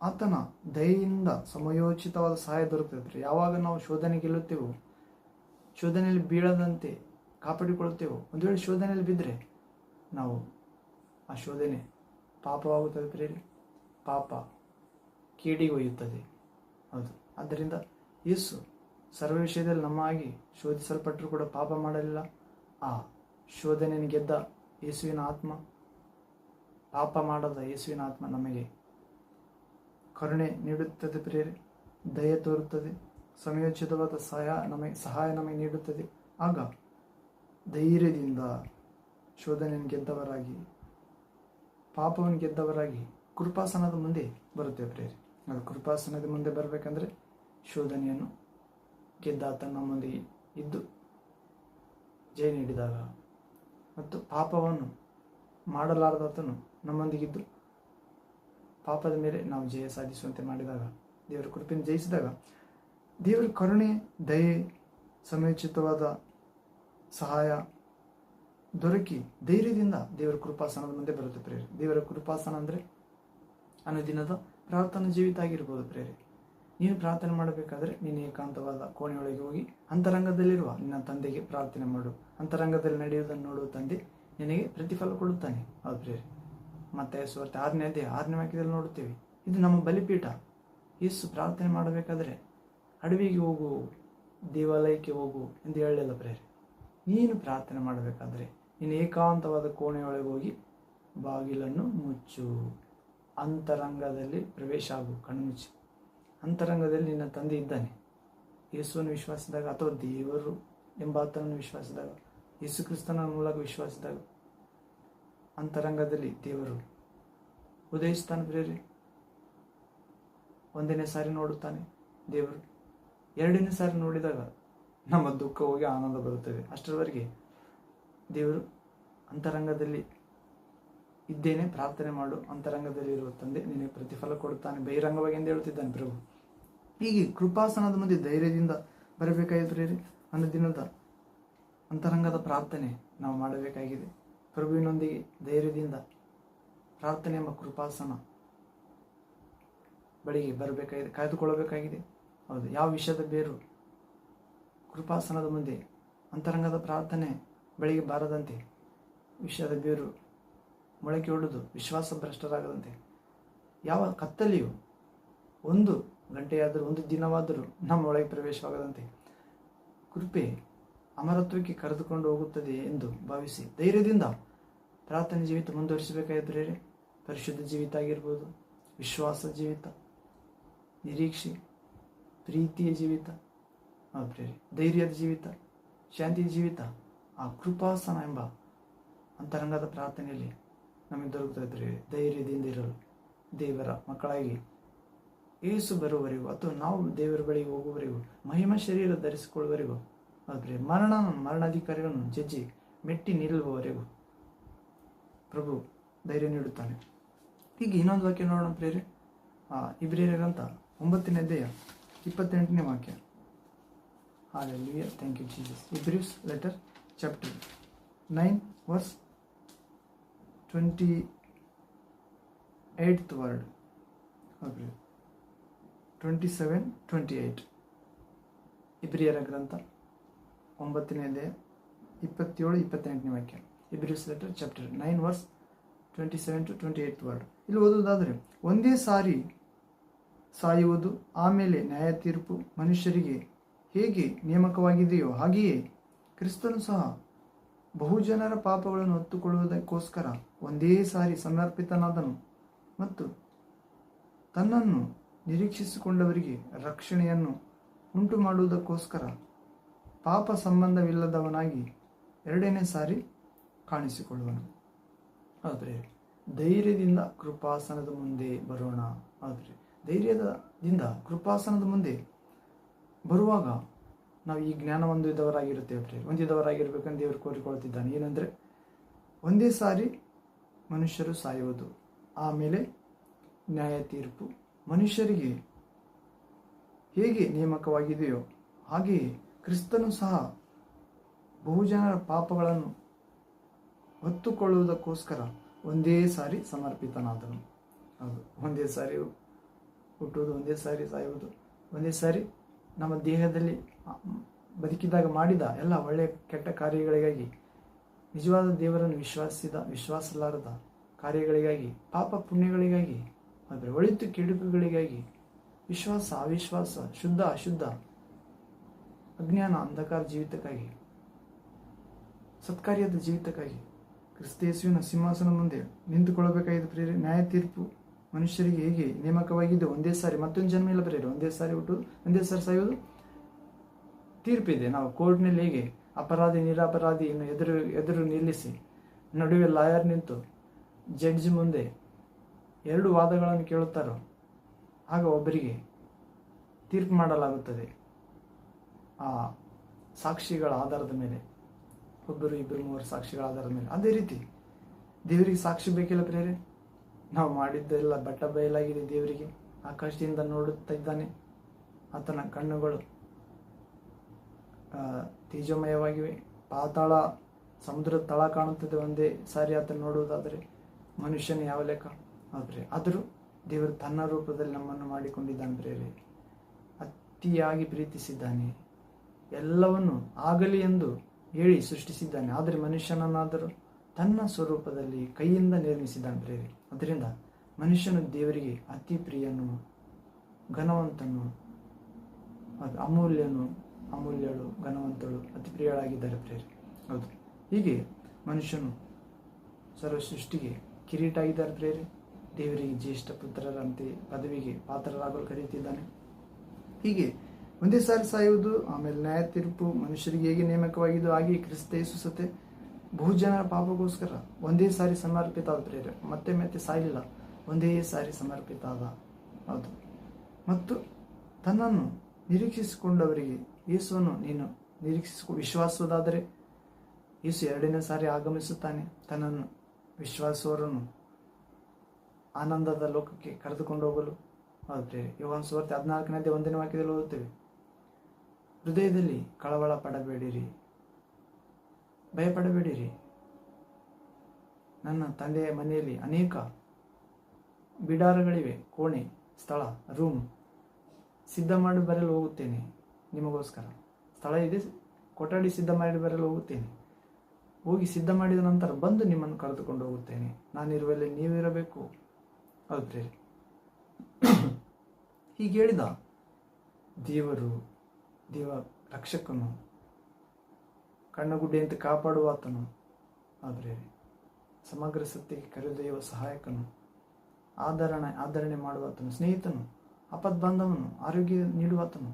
ಆತನ ದಯೆಯಿಂದ ಸಮಯೋಚಿತವಾದ ಸಹಾಯ ದೊರಕುತ್ತದೆ. ಯಾವಾಗ ನಾವು ಶೋಧನೆ ಗೆಲ್ಲುತ್ತೇವೋ, ಶೋಧನೆಯಲ್ಲಿ ಬೀಳದಂತೆ ಕಾಪಾಡಿಕೊಳ್ಳುತ್ತೇವೋ, ಒಂದು ವೇಳೆ ಶೋಧನೆಯಲ್ಲಿ ಬಿದ್ದರೆ ನಾವು ಆ ಶೋಧನೆ ಪಾಪವಾಗುತ್ತದೆ ಪ್ರೇರೆ. ಪಾಪ ಕೇಡಿಗೆ ಒಯ್ಯುತ್ತದೆ. ಹೌದು, ಆದ್ದರಿಂದ ಯೇಸು ಸರ್ವ ವಿಷಯದಲ್ಲಿ ನಮ್ಮಾಗಿ ಶೋಧಿಸಲ್ಪಟ್ಟರೂ ಕೂಡ ಪಾಪ ಮಾಡಲಿಲ್ಲ. ಆ ಶೋಧನೆಯನ್ನು ಗೆದ್ದ ಯೇಸುವಿನ ಆತ್ಮ, ಪಾಪ ಮಾಡದ ಯೇಸುವಿನ ಆತ್ಮ ನಮಗೆ ಕರುಣೆ ನೀಡುತ್ತದೆ ಪ್ರೇರೆ, ದಯೆ ತೋರುತ್ತದೆ, ಸಮಯೋಚಿತವಾದ ಸಹಾಯ ನಮಗೆ ನೀಡುತ್ತದೆ. ಆಗ ಧೈರ್ಯದಿಂದ ಶೋಧನೆಯನ್ನು ಗೆದ್ದವರಾಗಿ, ಪಾಪವನ್ನು ಗೆದ್ದವರಾಗಿ ಕೃಪಾಸನದ ಮುಂದೆ ಬರುತ್ತೇವೆ ಪ್ರೇರೆ. ಅದು ಕೃಪಾಸನದ ಮುಂದೆ ಬರಬೇಕಂದ್ರೆ ಶೋಧನೆಯನ್ನು ಗೆದ್ದಾತ ನಮ್ಮೊಂದಿಗೆ ಇದ್ದು ಜಯ ನೀಡಿದಾಗ, ಮತ್ತು ಪಾಪವನ್ನು ಮಾಡಲಾರದಾತನು ನಮ್ಮೊಂದಿಗಿದ್ದು ಪಾಪದ ಮೇಲೆ ನಾವು ಜಯ ಸಾಧಿಸುವಂತೆ ಮಾಡಿದಾಗ, ದೇವರ ಕೃಪೆಯನ್ನು ಜಯಿಸಿದಾಗ, ದೇವರ ಕರುಣೆ, ದಯೆ, ಸಮಯೋಚಿತವಾದ ಸಹಾಯ ದೊರಕಿ ಧೈರ್ಯದಿಂದ ದೇವರ ಕೃಪಾಸನದ ಮುಂದೆ ಬರುತ್ತೆ ಪ್ರೇರೆ. ದೇವರ ಕೃಪಾಸನ ಅಂದರೆ ಅನುದಿನದ ಪ್ರಾರ್ಥನಾ ಜೀವಿತ ಆಗಿರ್ಬೋದು ಪ್ರೇರೆ. ನೀನು ಪ್ರಾರ್ಥನೆ ಮಾಡಬೇಕಾದ್ರೆ ನೀನು ಏಕಾಂತವಾದ ಕೋಣೆಯೊಳಗೆ ಹೋಗಿ ಅಂತರಂಗದಲ್ಲಿರುವ ನಿನ್ನ ತಂದೆಗೆ ಪ್ರಾರ್ಥನೆ ಮಾಡು. ಅಂತರಂಗದಲ್ಲಿ ನಡೆಯುವುದನ್ನು ನೋಡುವ ತಂದೆ ನಿನಗೆ ಪ್ರತಿಫಲ ಕೊಡುತ್ತಾನೆ. ಹೌದು ಪ್ರೇರೆ. ಮತ್ತೆ ಸುವಾರ್ತೆ 6ನೇ ಅಧ್ಯಾಯ 6ನೇ ವಾಕ್ಯದಲ್ಲಿ ನೋಡುತ್ತೇವೆ. ಇದು ನಮ್ಮ ಬಲಿಪೀಠ. ಯೇಸು ಪ್ರಾರ್ಥನೆ ಮಾಡಬೇಕಾದ್ರೆ ಅಡವಿಗೆ ಹೋಗು, ದೇವಾಲಯಕ್ಕೆ ಹೋಗು ಎಂದು ಹೇಳಲಿಲ್ಲ ಪ್ರೇರೆ. ನೀನು ಪ್ರಾರ್ಥನೆ ಮಾಡಬೇಕಾದ್ರೆ ನೀನು ಏಕಾಂತವಾದ ಕೋಣೆಯೊಳಗೆ ಹೋಗಿ ಬಾಗಿಲನ್ನು ಮುಚ್ಚು, ಅಂತರಂಗದಲ್ಲಿ ಪ್ರವೇಶ ಆಗು, ಕಣ್ಣು ಮುಚ್ಚಿ. ಅಂತರಂಗದಲ್ಲಿ ನಿನ್ನ ತಂದೆ ಇದ್ದಾನೆ. ಯೇಸುವನ್ನು ವಿಶ್ವಾಸಿಸಿದಾಗ, ಅಥವಾ ದೇವರು ಎಂಬಾತನನ್ನು ವಿಶ್ವಾಸಿಸಿದಾಗ, ಯೇಸು ಕ್ರಿಸ್ತನ ಮೂಲಕ ವಿಶ್ವಾಸಿಸಿದಾಗ ಅಂತರಂಗದಲ್ಲಿ ದೇವರು ಉದಯಿಸ್ತಾನೆ ಪ್ರೇರೆ. ಒಂದನೇ ಸಾರಿ ನೋಡುತ್ತಾನೆ ದೇವರು, ಎರಡನೇ ಸಾರಿ ನೋಡಿದಾಗ ನಮ್ಮ ದುಃಖ ಹೋಗಿ ಆನಂದ ಬರುತ್ತದೆ. ಅಷ್ಟರವರೆಗೆ ದೇವರು ಅಂತರಂಗದಲ್ಲಿ ಇದ್ದೇನೆ, ಪ್ರಾರ್ಥನೆ ಮಾಡು, ಅಂತರಂಗದಲ್ಲಿ ಇರುವ ತಂದೆ ನಿನಗೆ ಪ್ರತಿಫಲ ಕೊಡುತ್ತಾನೆ ಬಹಿರಂಗವಾಗಿ ಎಂದು ಹೇಳುತ್ತಿದ್ದಾನೆ ಪ್ರಭು. ಹೀಗೆ ಕೃಪಾಸನದ ಮುಂದೆ ಧೈರ್ಯದಿಂದ ಬರಬೇಕಾಗಿದ್ದರೆ ಅನುದಿನದ ಅಂತರಂಗದ ಪ್ರಾರ್ಥನೆ ನಾವು ಮಾಡಬೇಕಾಗಿದೆ. ಪ್ರಭುವಿನೊಂದಿಗೆ ಧೈರ್ಯದಿಂದ ಪ್ರಾರ್ಥನೆ ಎಂಬ ಕೃಪಾಸನ ಬಳಿಗೆ ಬರಬೇಕಾಗಿದೆ, ಕಾಯ್ದುಕೊಳ್ಳಬೇಕಾಗಿದೆ. ಹೌದು, ಯಾವ ವಿಷಯದ ಬೇರು ಕೃಪಾಸನದ ಮುಂದೆ ಅಂತರಂಗದ ಪ್ರಾರ್ಥನೆ ಬಳಿಗೆ ಬಾರದಂತೆ, ವಿಷಯದ ಬೇರು ಮೊಳಕೆ ಹೊಡೆದು ವಿಶ್ವಾಸ ಭ್ರಷ್ಟರಾಗದಂತೆ, ಯಾವ ಕತ್ತಲೆಯು 1 ಗಂಟೆಯಾದರೂ 1 ದಿನವಾದರೂ ನಮ್ಮ ಒಳಗೆ ಪ್ರವೇಶವಾಗದಂತೆ ಕೃಪೆ ಅಮರತ್ವಕ್ಕೆ ಕರೆದುಕೊಂಡು ಹೋಗುತ್ತದೆ ಎಂದು ಭಾವಿಸಿ ಧೈರ್ಯದಿಂದ ಪ್ರಾರ್ಥನೆ ಜೀವಿತ ಮುಂದುವರಿಸಬೇಕಾಗಿದ್ದರೆ ಪರಿಶುದ್ಧ ಜೀವಿತ ಆಗಿರ್ಬೋದು, ವಿಶ್ವಾಸ ಜೀವಿತ, ನಿರೀಕ್ಷೆ, ಪ್ರೀತಿಯ ಜೀವಿತ, ಧೈರ್ಯದ ಜೀವಿತ, ಶಾಂತಿಯ ಜೀವಿತ, ಆ ಕೃಪಾಸನ ಎಂಬ ಅಂತರಂಗದ ಪ್ರಾರ್ಥನೆಯಲ್ಲಿ ನಮಗೆ ದೊರಕುತ್ತದೆ. ಧೈರ್ಯದಿಂದ ಇರಲು ದೇವರ ಮಕ್ಕಳಾಗಿ ಏಸು ಬರುವವರೆಗೂ ಅಥವಾ ನಾವು ದೇವರ ಬಳಿಗೆ ಹೋಗುವವರೆಗೂ, ಮಹಿಮ ಶರೀರ ಧರಿಸಿಕೊಳ್ಳುವವರೆಗೂ, ಆದರೆ ಮರಣಾಧಿಕಾರಿಗಳನ್ನು ಜಜ್ಜಿ ಮೆಟ್ಟಿ ನಿಲ್ಲುವವರೆಗೂ ಪ್ರಭು ಧೈರ್ಯ ನೀಡುತ್ತಾನೆ. ಹೀಗೆ ಇನ್ನೊಂದು ವಾಕ್ಯ ನೋಡೋಣ ಪ್ರೇರೆ. ಇಬ್ರಿಯರ ಗ್ರಂಥ 9ನೇ ಅಧ್ಯಾಯ 28ನೇ ವಾಕ್ಯ. Hallelujah, thank you Jesus. Hebrews letter chapter 9 verse 28th word. 27-28. ಇಬ್ರಿಯರ ಗ್ರಂಥ 9ನೇ ಅಧ್ಯಾಯ 27-28ನೇ ವಾಕ್ಯ. Hebrews letter chapter 9 verse 27-28th word. ಇಲ್ಲಿ ಓದುವುದಾದರೆ, ಒಂದೇ ಸಾರಿ ಸಾಯುವುದು, ಆಮೇಲೆ ನ್ಯಾಯ ತೀರ್ಪು ಮನುಷ್ಯರಿಗೆ ಹೇಗೆ ನೇಮಕವಾಗಿದೆಯೋ ಹಾಗೆಯೇ ಕ್ರಿಸ್ತನು ಸಹ ಬಹುಜನರ ಪಾಪಗಳನ್ನು ಹೊತ್ತುಕೊಳ್ಳುವುದಕ್ಕೋಸ್ಕರ ಒಂದೇ ಸಾರಿ ಸಮರ್ಪಿತನಾದನು ಮತ್ತು ತನ್ನನ್ನು ನಿರೀಕ್ಷಿಸಿಕೊಂಡವರಿಗೆ ರಕ್ಷಣೆಯನ್ನು ಉಂಟು ಮಾಡುವುದಕ್ಕೋಸ್ಕರ ಪಾಪ ಸಂಬಂಧವಿಲ್ಲದವನಾಗಿ ಎರಡನೇ ಸಾರಿ ಕಾಣಿಸಿಕೊಳ್ಳುವನು. ಆದರೆ ಧೈರ್ಯದಿಂದ ಕೃಪಾಸನದ ಮುಂದೆ ಬರೋಣ. ಆದರೆ ಧೈರ್ಯದಿಂದ ಕೃಪಾಸನದ ಮುಂದೆ ಬರುವಾಗ ನಾವು ಈ ಜ್ಞಾನ ಹೊಂದಿದವರಾಗಿರ್ಬೇಕಂತ ದೇವರು ಕೋರಿಕೊಳ್ತಿದ್ದಾನೆ. ಏನಂದರೆ, ಒಂದೇ ಸಾರಿ ಮನುಷ್ಯರು ಸಾಯುವುದು, ಆಮೇಲೆ ನ್ಯಾಯ ತೀರ್ಪು ಮನುಷ್ಯರಿಗೆ ಹೇಗೆ ನೇಮಕವಾಗಿದೆಯೋ ಹಾಗೆಯೇ ಕ್ರಿಸ್ತನು ಸಹ ಬಹುಜನರ ಪಾಪಗಳನ್ನು ಹೊತ್ತುಕೊಳ್ಳುವುದಕ್ಕೋಸ್ಕರ ಒಂದೇ ಸಾರಿ ಸಮರ್ಪಿತನಾದನು. ಹೌದು, ಒಂದೇ ಸಾರಿ ಹುಟ್ಟುವುದು, ಒಂದೇ ಸಾರಿ ಸಾಯುವುದು, ಒಂದೇ ಸಾರಿ ನಮ್ಮ ದೇಹದಲ್ಲಿ ಬದುಕಿದಾಗ ಮಾಡಿದ ಎಲ್ಲ ಒಳ್ಳೆಯ ಕೆಟ್ಟ ಕಾರ್ಯಗಳಿಗಾಗಿ, ನಿಜವಾದ ದೇವರನ್ನು ವಿಶ್ವಾಸಲಾರದ ಕಾರ್ಯಗಳಿಗಾಗಿ, ಪಾಪ ಪುಣ್ಯಗಳಿಗಾಗಿ, ಆದರೆ ಒಳಿತು ಕೆಡುಕುಗಳಿಗಾಗಿ, ವಿಶ್ವಾಸ ಅವಿಶ್ವಾಸ, ಶುದ್ಧ ಅಶುದ್ಧ, ಅಜ್ಞಾನ ಅಂಧಕಾರ ಜೀವಿತಕ್ಕಾಗಿ, ಸತ್ಕಾರ್ಯದ ಜೀವಿತಕ್ಕಾಗಿ ಕ್ರಿಸ್ತೇಸುವಿನ ಸಿಂಹಾಸನ ಮುಂದೆ ನಿಂತುಕೊಳ್ಳಬೇಕಾಗಿದೆ ಪ್ರೇರೆ. ನ್ಯಾಯ ತೀರ್ಪು ಮನುಷ್ಯರಿಗೆ ಹೇಗೆ ನೇಮಕವಾಗಿದ್ದು, ಒಂದೇ ಸಾರಿ, ಮತ್ತೊಂದು ಜನ್ಮ ಇಲ್ಲ ಪ್ರೇರೆ. ಒಂದೇ ಸಾರಿ ಹುಟ್ಟುವುದು, ಒಂದೇ ಸಾರಿ ಸಾಯುವುದು, ತೀರ್ಪಿದೆ. ನಾವು ಕೋರ್ಟ್ನಲ್ಲಿ ಹೇಗೆ ಅಪರಾಧಿ ನಿರಪರಾಧಿಯನ್ನು ಎದುರು ನಿಲ್ಲಿಸಿ ನಡುವೆ ಲಾಯರ್ ನಿಂತು ಜಡ್ಜ್ ಮುಂದೆ 2 ವಾದಗಳನ್ನು ಕೇಳುತ್ತಾರೋ, ಆಗ ಒಬ್ಬರಿಗೆ ತೀರ್ಪು ಮಾಡಲಾಗುತ್ತದೆ ಆ ಸಾಕ್ಷಿಗಳ ಆಧಾರದ ಮೇಲೆ, 1, 2, 3 ಸಾಕ್ಷಿಗಳ ಆಧಾರದ ಮೇಲೆ. ಅದೇ ರೀತಿ ದೇವರಿಗೆ ಸಾಕ್ಷಿ ಬೇಕಿಲ್ಲ ಪ್ರೇರೆ. ನಾವು ಮಾಡಿದ್ದೆಲ್ಲ ಬಟ್ಟ ಬಯಲಾಗಿದೆ ದೇವರಿಗೆ. ಆಕಾಶದಿಂದ ನೋಡುತ್ತಾ ಇದ್ದಾನೆ, ಆತನ ಕಣ್ಣುಗಳು ತೇಜೋಮಯವಾಗಿವೆ. ಪಾತಾಳ, ಸಮುದ್ರದ ತಳ ಕಾಣುತ್ತದೆ ಒಂದೇ ಸಾರಿ ಆತನ ನೋಡುವುದಾದರೆ. ಮನುಷ್ಯನ ಯಾವ ಲೆಕ್ಕ? ಆದರೂ ದೇವರು ತನ್ನ ರೂಪದಲ್ಲಿ ನಮ್ಮನ್ನು ಮಾಡಿಕೊಂಡಿದ್ದಾನೆ ಪ್ರೇರೆ. ಅತಿಯಾಗಿ ಪ್ರೀತಿಸಿದ್ದಾನೆ, ಎಲ್ಲವನ್ನು ಆಗಲಿ ಎಂದು ಹೇಳಿ ಸೃಷ್ಟಿಸಿದ್ದಾನೆ. ಆದರೆ ಮನುಷ್ಯನನ್ನಾದರೂ ತನ್ನ ಸ್ವರೂಪದಲ್ಲಿ ಕೈಯಿಂದ ನಿರ್ಮಿಸಿದ್ದಾನೆ ಪ್ರೇರೆ. ಅದರಿಂದ ಮನುಷ್ಯನು ದೇವರಿಗೆ ಅತಿ ಪ್ರಿಯನು, ಘನವಂತನು, ಅಮೂಲ್ಯಳು, ಘನವಂತಳು, ಅತಿ ಪ್ರಿಯಳಾಗಿದ್ದಾರೆ ಪ್ರೇರೆ. ಹೌದು, ಹೀಗೆ ಮನುಷ್ಯನು ಸರ್ವ ಸೃಷ್ಟಿಗೆ ಕಿರೀಟ ಆಗಿದ್ದಾರೆ ಪ್ರೇರೆ. ದೇವರಿಗೆ ಜ್ಯೇಷ್ಠ ಪುತ್ರರಂತೆ ಪದವಿಗೆ ಪಾತ್ರರಾಗಲು ಕರೆಯುತ್ತಿದ್ದಾನೆ. ಹೀಗೆ ಒಂದೇ ಸಾರಿ ಸಾಯುವುದು, ಆಮೇಲೆ ನ್ಯಾಯ ತೀರ್ಪು ಮನುಷ್ಯರಿಗೆ ಹೇಗೆ ನೇಮಕವಾಗಿದ್ದು ಹಾಗೆ ಕ್ರಿಸ್ತ ಯೇಸು ಸತೆ ಬಹುಜನರ ಪಾಪಗೋಸ್ಕರ ಒಂದೇ ಸಾರಿ ಸಮರ್ಪಿತ ಪ್ರೇರೆ. ಮತ್ತೆ ಸಾಯಲಿಲ್ಲ, ಒಂದೇ ಸಾರಿ ಸಮರ್ಪಿತ ಆದ. ಹೌದು. ಮತ್ತು ತನ್ನನ್ನು ನಿರೀಕ್ಷಿಸಿಕೊಂಡವರಿಗೆ ಯೇಸುವನ್ನು ನೀನು ವಿಶ್ವಾಸವಾದರೆ ಯೇಸು ಎರಡನೇ ಸಾರಿ ಆಗಮಿಸುತ್ತಾನೆ. ತನ್ನನ್ನು ವಿಶ್ವಾಸವರನ್ನು ಆನಂದದ ಲೋಕಕ್ಕೆ ಕರೆದುಕೊಂಡು ಹೋಗಲು. ಹೌದು. ಯೋಹಾನ ಸುವಾರ್ತೆ 14ನೇ 1ನೇ ವಾಕ್ಯದಲ್ಲಿ ಓದುತ್ತೇವೆ, ಹೃದಯದಲ್ಲಿ ಕಳವಳ ಪಡಬೇಡಿರಿ, ಭಯಪಡಬೇಡಿರಿ. ನನ್ನ ತಂದೆಯ ಮನೆಯಲ್ಲಿ ಅನೇಕ ಬಿಡಾರಗಳಿವೆ, ಕೋಣೆ, ಸ್ಥಳ, ರೂಮ್ ಸಿದ್ಧ ಮಾಡಿ ಬರಲು ಹೋಗುತ್ತೇನೆ. ನಿಮಗೋಸ್ಕರ ಸ್ಥಳ ಇದೆ, ಕೊಠಡಿ ಸಿದ್ಧ ಮಾಡಿ ಬರಲು ಹೋಗುತ್ತೇನೆ. ಹೋಗಿ ಸಿದ್ಧ ಮಾಡಿದ ನಂತರ ಬಂದು ನಿಮ್ಮನ್ನು ಕರೆದುಕೊಂಡು ಹೋಗುತ್ತೇನೆ. ನಾನಿರುವಲ್ಲಿ ನೀವಿರಬೇಕು. ಹೌದ್ರಿ. ಹೀಗೆ ಹೇಳಿದ ದೇವ ರಕ್ಷಕನು, ಕಣ್ಣುಗುಡ್ಡೆಯಂತೆ ಕಾಪಾಡುವ ಆತನು, ಆದರೆ ಸಮಗ್ರ ಸತ್ಯಕ್ಕೆ ಕರೆದೊಯ್ಯುವ ಸಹಾಯಕನು, ಆದರಣೆ ಮಾಡುವಾತನು, ಸ್ನೇಹಿತನು, ಆಪದ್ಬಾಂಧವನು, ಆರೋಗ್ಯ ನೀಡುವಾತನು,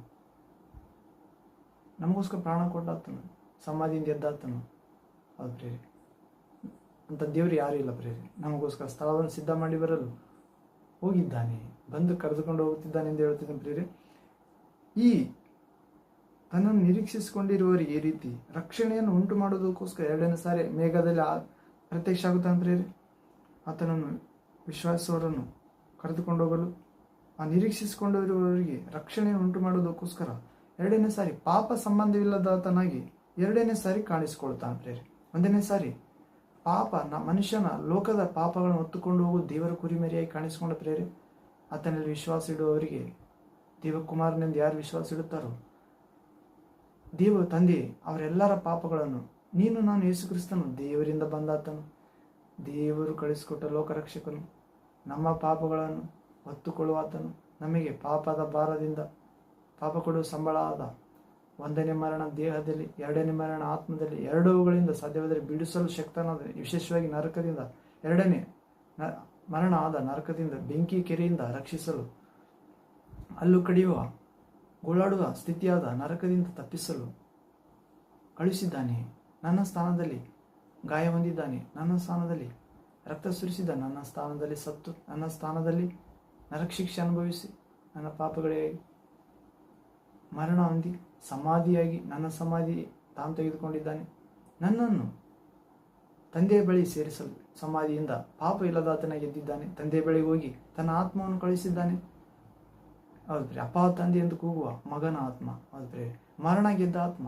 ನಮಗೋಸ್ಕರ ಪ್ರಾಣ ಕೊಟ್ಟಾತನು, ಸಮಾಧಿಯಿಂದ ಎದ್ದಾತನು. ಹೌದು ಪ್ರೇರಿ, ಅಂತ ದೇವರು ಯಾರೂ ಇಲ್ಲ ಪ್ರೇರಿ. ನಮಗೋಸ್ಕರ ಸ್ಥಳವನ್ನು ಸಿದ್ಧ ಮಾಡಿ ಬರಲು ಹೋಗಿದ್ದಾನೆ, ಬಂದು ಕರೆದುಕೊಂಡು ಹೋಗುತ್ತಿದ್ದಾನೆ ಎಂದು ಹೇಳ್ತಿದ್ದಾನೆ ಪ್ರೇರಿ. ಈ ತನ್ನನ್ನು ನಿರೀಕ್ಷಿಸಿಕೊಂಡಿರುವವರಿಗೆ ಈ ರೀತಿ ರಕ್ಷಣೆಯನ್ನು ಉಂಟು ಮಾಡೋದಕ್ಕೋಸ್ಕರ ಎರಡನೇ ಸಾರಿ ಮೇಘದಲ್ಲಿ ಪ್ರತ್ಯಕ್ಷ ಆಗುತ್ತಾನೆ ಪ್ರೇರಿ. ಆತನನ್ನು ವಿಶ್ವಾಸವರನ್ನು ಕರೆದುಕೊಂಡು ಹೋಗಲು, ಆ ನಿರೀಕ್ಷಿಸಿಕೊಂಡಿರುವವರಿಗೆ ರಕ್ಷಣೆಯನ್ನು ಉಂಟು ಮಾಡೋದಕ್ಕೋಸ್ಕರ ಎರಡನೇ ಸಾರಿ ಪಾಪ ಸಂಬಂಧವಿಲ್ಲದಾತನಾಗಿ ಎರಡನೇ ಸಾರಿ ಕಾಣಿಸಿಕೊಳ್ತಾನೆ ಪ್ರೇರಿ. ಒಂದನೇ ಸಾರಿ ಮನುಷ್ಯನ ಲೋಕದ ಪಾಪಗಳನ್ನು ಹೊತ್ತುಕೊಂಡು ಹೋಗುವ ದೇವರ ಕುರಿಮರಿಯಾಗಿ ಕಾಣಿಸಿಕೊಂಡ ಪ್ರೇರಿ. ಆತನಲ್ಲಿ ವಿಶ್ವಾಸ ಇಡುವವರಿಗೆ, ದೇವಕುಮಾರನೆಂದು ಯಾರು ವಿಶ್ವಾಸ ಇಡುತ್ತಾರೋ ದೇವ ತಂದೆ ಅವರೆಲ್ಲರ ಪಾಪಗಳನ್ನು, ನಾನು ಯೇಸು ಕ್ರಿಸ್ತನು ದೇವರಿಂದ ಬಂದಾತನು, ದೇವರು ಕಳಿಸಿಕೊಟ್ಟ ಲೋಕರಕ್ಷಕನು, ನಮ್ಮ ಪಾಪಗಳನ್ನು ಹೊತ್ತುಕೊಳ್ಳುವಾತನು, ನಮಗೆ ಪಾಪದ ಭಾರದಿಂದ ಪಾಪ ಕೊಡುವ ಸಂಬಳ ಆದ. ಒಂದನೇ ಮರಣ ದೇಹದಲ್ಲಿ, ಎರಡನೇ ಮರಣ ಆತ್ಮದಲ್ಲಿ, ಎರಡೂಗಳಿಂದ ಸಾಧ್ಯವಾದರೆ ಬಿಡಿಸಲು ಶಕ್ತನಾದ. ವಿಶೇಷವಾಗಿ ನರಕದಿಂದ, ಎರಡನೇ ಮರಣ ಆದ ನರಕದಿಂದ, ಬೆಂಕಿ ಕೆರೆಯಿಂದ ರಕ್ಷಿಸಲು, ಹಲ್ಲು ಕಡಿಯುವ ಗೋಳಾಡುವ ಸ್ಥಿತಿಯಾದ ನರಕದಿಂದ ತಪ್ಪಿಸಲು ಕಳುಹಿಸಿದ್ದಾನೆ. ನನ್ನ ಸ್ಥಾನದಲ್ಲಿ ಗಾಯ ಹೊಂದಿದ್ದಾನೆ, ನನ್ನ ಸ್ಥಾನದಲ್ಲಿ ರಕ್ತ ಸುರಿಸಿದ, ನನ್ನ ಸ್ಥಾನದಲ್ಲಿ ಸತ್ತು, ನನ್ನ ಸ್ಥಾನದಲ್ಲಿ ನರಕಶಿಕ್ಷೆ ಅನುಭವಿಸಿ, ನನ್ನ ಪಾಪಗಳಿಗೆ ಮರಣ ಹೊಂದಿ ಸಮಾಧಿಯಾಗಿ ನನ್ನ ಸಮಾಧಿ ತಾನು ತೆಗೆದುಕೊಂಡಿದ್ದಾನೆ. ನನ್ನನ್ನು ತಂದೆಯ ಬಳಿ ಸೇರಿಸಲು ಸಮಾಧಿಯಿಂದ ಪಾಪ ಇಲ್ಲದಾತನಾಗಿ ಎದ್ದಿದ್ದಾನೆ. ತಂದೆಯ ಬಳಿಗೆ ಹೋಗಿ ತನ್ನ ಆತ್ಮವನ್ನು ಕಳಿಸಿದ್ದಾನೆ. ಹೌದ್ರಿ. ಅಪ್ಪ ತಂದೆ ಎಂದು ಕೂಗುವ ಮಗನ ಆತ್ಮ. ಹೌದ್ರಿ. ಮರಣ ಗೆದ್ದ ಆತ್ಮ,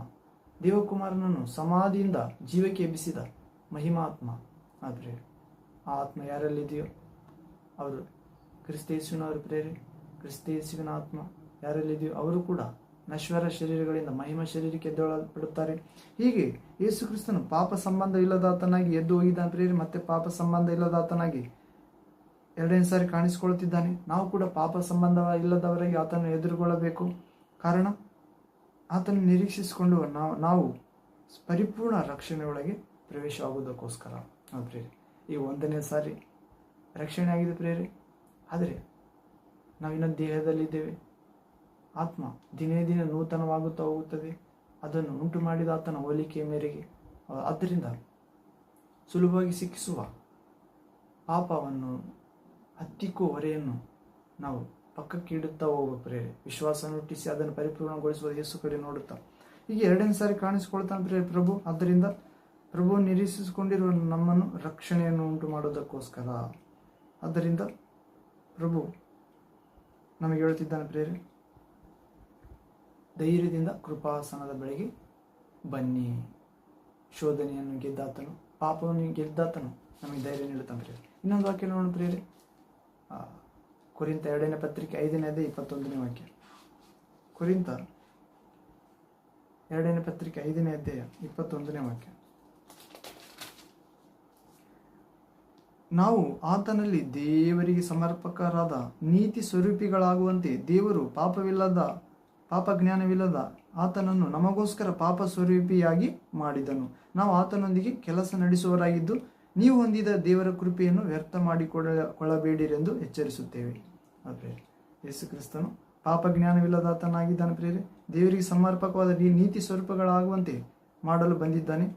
ದೇವಕುಮಾರನನ್ನು ಸಮಾಧಿಯಿಂದ ಜೀವಕ್ಕೆ ಎಬ್ಬಿಸಿದ ಮಹಿಮಾತ್ಮ. ಹೌದ್ರಿ. ಆ ಆತ್ಮ ಯಾರಲ್ಲಿದೆಯೋ ಅವರು ಕ್ರಿಸ್ತೇಸುವಿನವರು ಪ್ರೇರಿ. ಕ್ರಿಸ್ತೇಸುವಿನ ಆತ್ಮ ಯಾರಲ್ಲಿದೆಯೋ ಅವರು ಕೂಡ ನಶ್ವರ ಶರೀರಗಳಿಂದ ಮಹಿಮಾ ಶರೀರಕ್ಕೆ ಎದ್ದೇಳಲ್ಪಡುತ್ತಾರೆ. ಹೀಗೆ ಯೇಸು ಕ್ರಿಸ್ತನು ಪಾಪ ಸಂಬಂಧ ಇಲ್ಲದಾತನಾಗಿ ಎದ್ದು ಹೋಗಿದ್ದಾನೆ ಪ್ರೇರಿ. ಮತ್ತೆ ಪಾಪ ಸಂಬಂಧ ಇಲ್ಲದಾತನಾಗಿ ಎರಡನೇ ಸಾರಿ ಕಾಣಿಸಿಕೊಳ್ಳುತ್ತಿದ್ದಾನೆ. ನಾವು ಕೂಡ ಪಾಪ ಸಂಬಂಧ ಇಲ್ಲದವರಾಗಿ ಆತನು ಎದುರುಗೊಳ್ಳಬೇಕು. ಕಾರಣ ಆತನು ನಿರೀಕ್ಷಿಸಿಕೊಂಡು ನಾವು ಪರಿಪೂರ್ಣ ರಕ್ಷಣೆಯೊಳಗೆ ಪ್ರವೇಶವಾಗುವುದಕ್ಕೋಸ್ಕರ. ಪ್ರೇರಿ, ಈ ಒಂದನೇ ಸಾರಿ ರಕ್ಷಣೆ ಆಗಿದೆ ಪ್ರೇರಿ. ಆದರೆ ನಾವಿನ್ನೂ ದೇಹದಲ್ಲಿದ್ದೇವೆ. ಆತ್ಮ ದಿನೇ ದಿನ ನೂತನವಾಗುತ್ತಾ ಹೋಗುತ್ತದೆ. ಅದನ್ನು ಉಂಟು ಮಾಡಿದ ಆತನ ಹೋಲಿಕೆಯ ಮೇರೆಗೆ. ಆದ್ದರಿಂದ ಸುಲಭವಾಗಿ ಸಿಕ್ಕಿಸುವ ಪಾಪವನ್ನು, ಹತ್ತಿಕ್ಕುವ ಹೊರೆಯನ್ನು ನಾವು ಪಕ್ಕಕ್ಕೆ ಇಡುತ್ತಾ ಹೋಗಬೇಕು ಪ್ರೇರೆ. ವಿಶ್ವಾಸ ಹುಟ್ಟಿಸಿ ಅದನ್ನು ಪರಿಪೂರ್ಣಗೊಳಿಸುವ ಯೇಸು ಕಡೆ ನೋಡುತ್ತಾ ಹೀಗೆ ಎರಡನೇ ಸಾರಿ ಕಾಣಿಸಿಕೊಳ್ತಾನೆ ಪ್ರೇರೆ ಪ್ರಭು. ಆದ್ದರಿಂದ ಪ್ರಭು ನಿರೀಕ್ಷಿಸಿಕೊಂಡಿರುವ ನಮ್ಮನ್ನು ರಕ್ಷಣೆಯನ್ನು ಉಂಟು ಮಾಡೋದಕ್ಕೋಸ್ಕರ. ಆದ್ದರಿಂದ ಪ್ರಭು ನಮಗೆ ಹೇಳ್ತಿದ್ದಾನೆ ಪ್ರೇರೆ, ಧೈರ್ಯದಿಂದ ಕೃಪಾಸನದ ಬಳಿಗೆ ಬನ್ನಿ. ಶೋಧನೆಯನ್ನು ಗೆದ್ದಾತನು, ಪಾಪವನ್ನು ಗೆದ್ದಾತನು ನಮಗೆ ಧೈರ್ಯ ನೀಡುತ್ತಾನೆ ಪ್ರೇರೆ. ಇನ್ನೊಂದು ವಾಕ್ಯ ನೋಡೋಣ ಪ್ರೇರೆ. ಕೊರಿಂಥ 2ನೇ ಪತ್ರಿಕೆ 5ನೇ ಅಧ್ಯಾಯ 21ನೇ ವಾಕ್ಯ. ಕೊರಿಂಥ 2ನೇ ಪತ್ರಿಕೆ 5ನೇ ಅಧ್ಯಾಯ 21ನೇ ವಾಕ್ಯ. ನಾವು ಆತನಲ್ಲಿ ದೇವರಿಗೆ ಸಮರ್ಪಕರಾದ ನೀತಿ ಸ್ವರೂಪಿಗಳಾಗುವಂತೆ ದೇವರು ಪಾಪಜ್ಞಾನವಿಲ್ಲದ ಆತನನ್ನು ನಮಗೋಸ್ಕರ ಪಾಪ ಸ್ವರೂಪಿಯಾಗಿ ಮಾಡಿದನು. ನಾವು ಆತನೊಂದಿಗೆ ಕೆಲಸ ನಡೆಸುವವರಾಗಿದ್ದು ನೀವು ಹೊಂದಿದ ದೇವರ ಕೃಪೆಯನ್ನು ವ್ಯರ್ಥ ಮಾಡಿಕೊಳ್ಳಬೇಡಿರೆಂದು ಎಚ್ಚರಿಸುತ್ತೇವೆ. ಆದರೆ ಯೇಸು ಕ್ರಿಸ್ತನು ಪಾಪಜ್ಞಾನವಿಲ್ಲದಾತನಾಗಿದ್ದಾನೆ ಪ್ರೇರೆ. ದೇವರಿಗೆ ಸಮರ್ಪಕವಾದ ನೀತಿ ಸ್ವರೂಪಗಳಾಗುವಂತೆ ಮಾಡಲು ಬಂದಿದ್ದಾನೆ.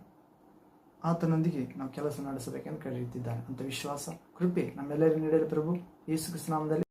ಆತನೊಂದಿಗೆ ನಾವು ಕೆಲಸ ನಡೆಸಬೇಕೆಂದು ಕರೆಯುತ್ತಿದ್ದಾನೆ. ಅಂತ ವಿಶ್ವಾಸ ಕೃಪೆ ನಮ್ಮೆಲ್ಲರಿಗೂ ನೀಡಲಿ ಪ್ರಭು. ಯೇಸು ಕ್ರಿಸ್ತನ ನಾಮದಲ್ಲಿ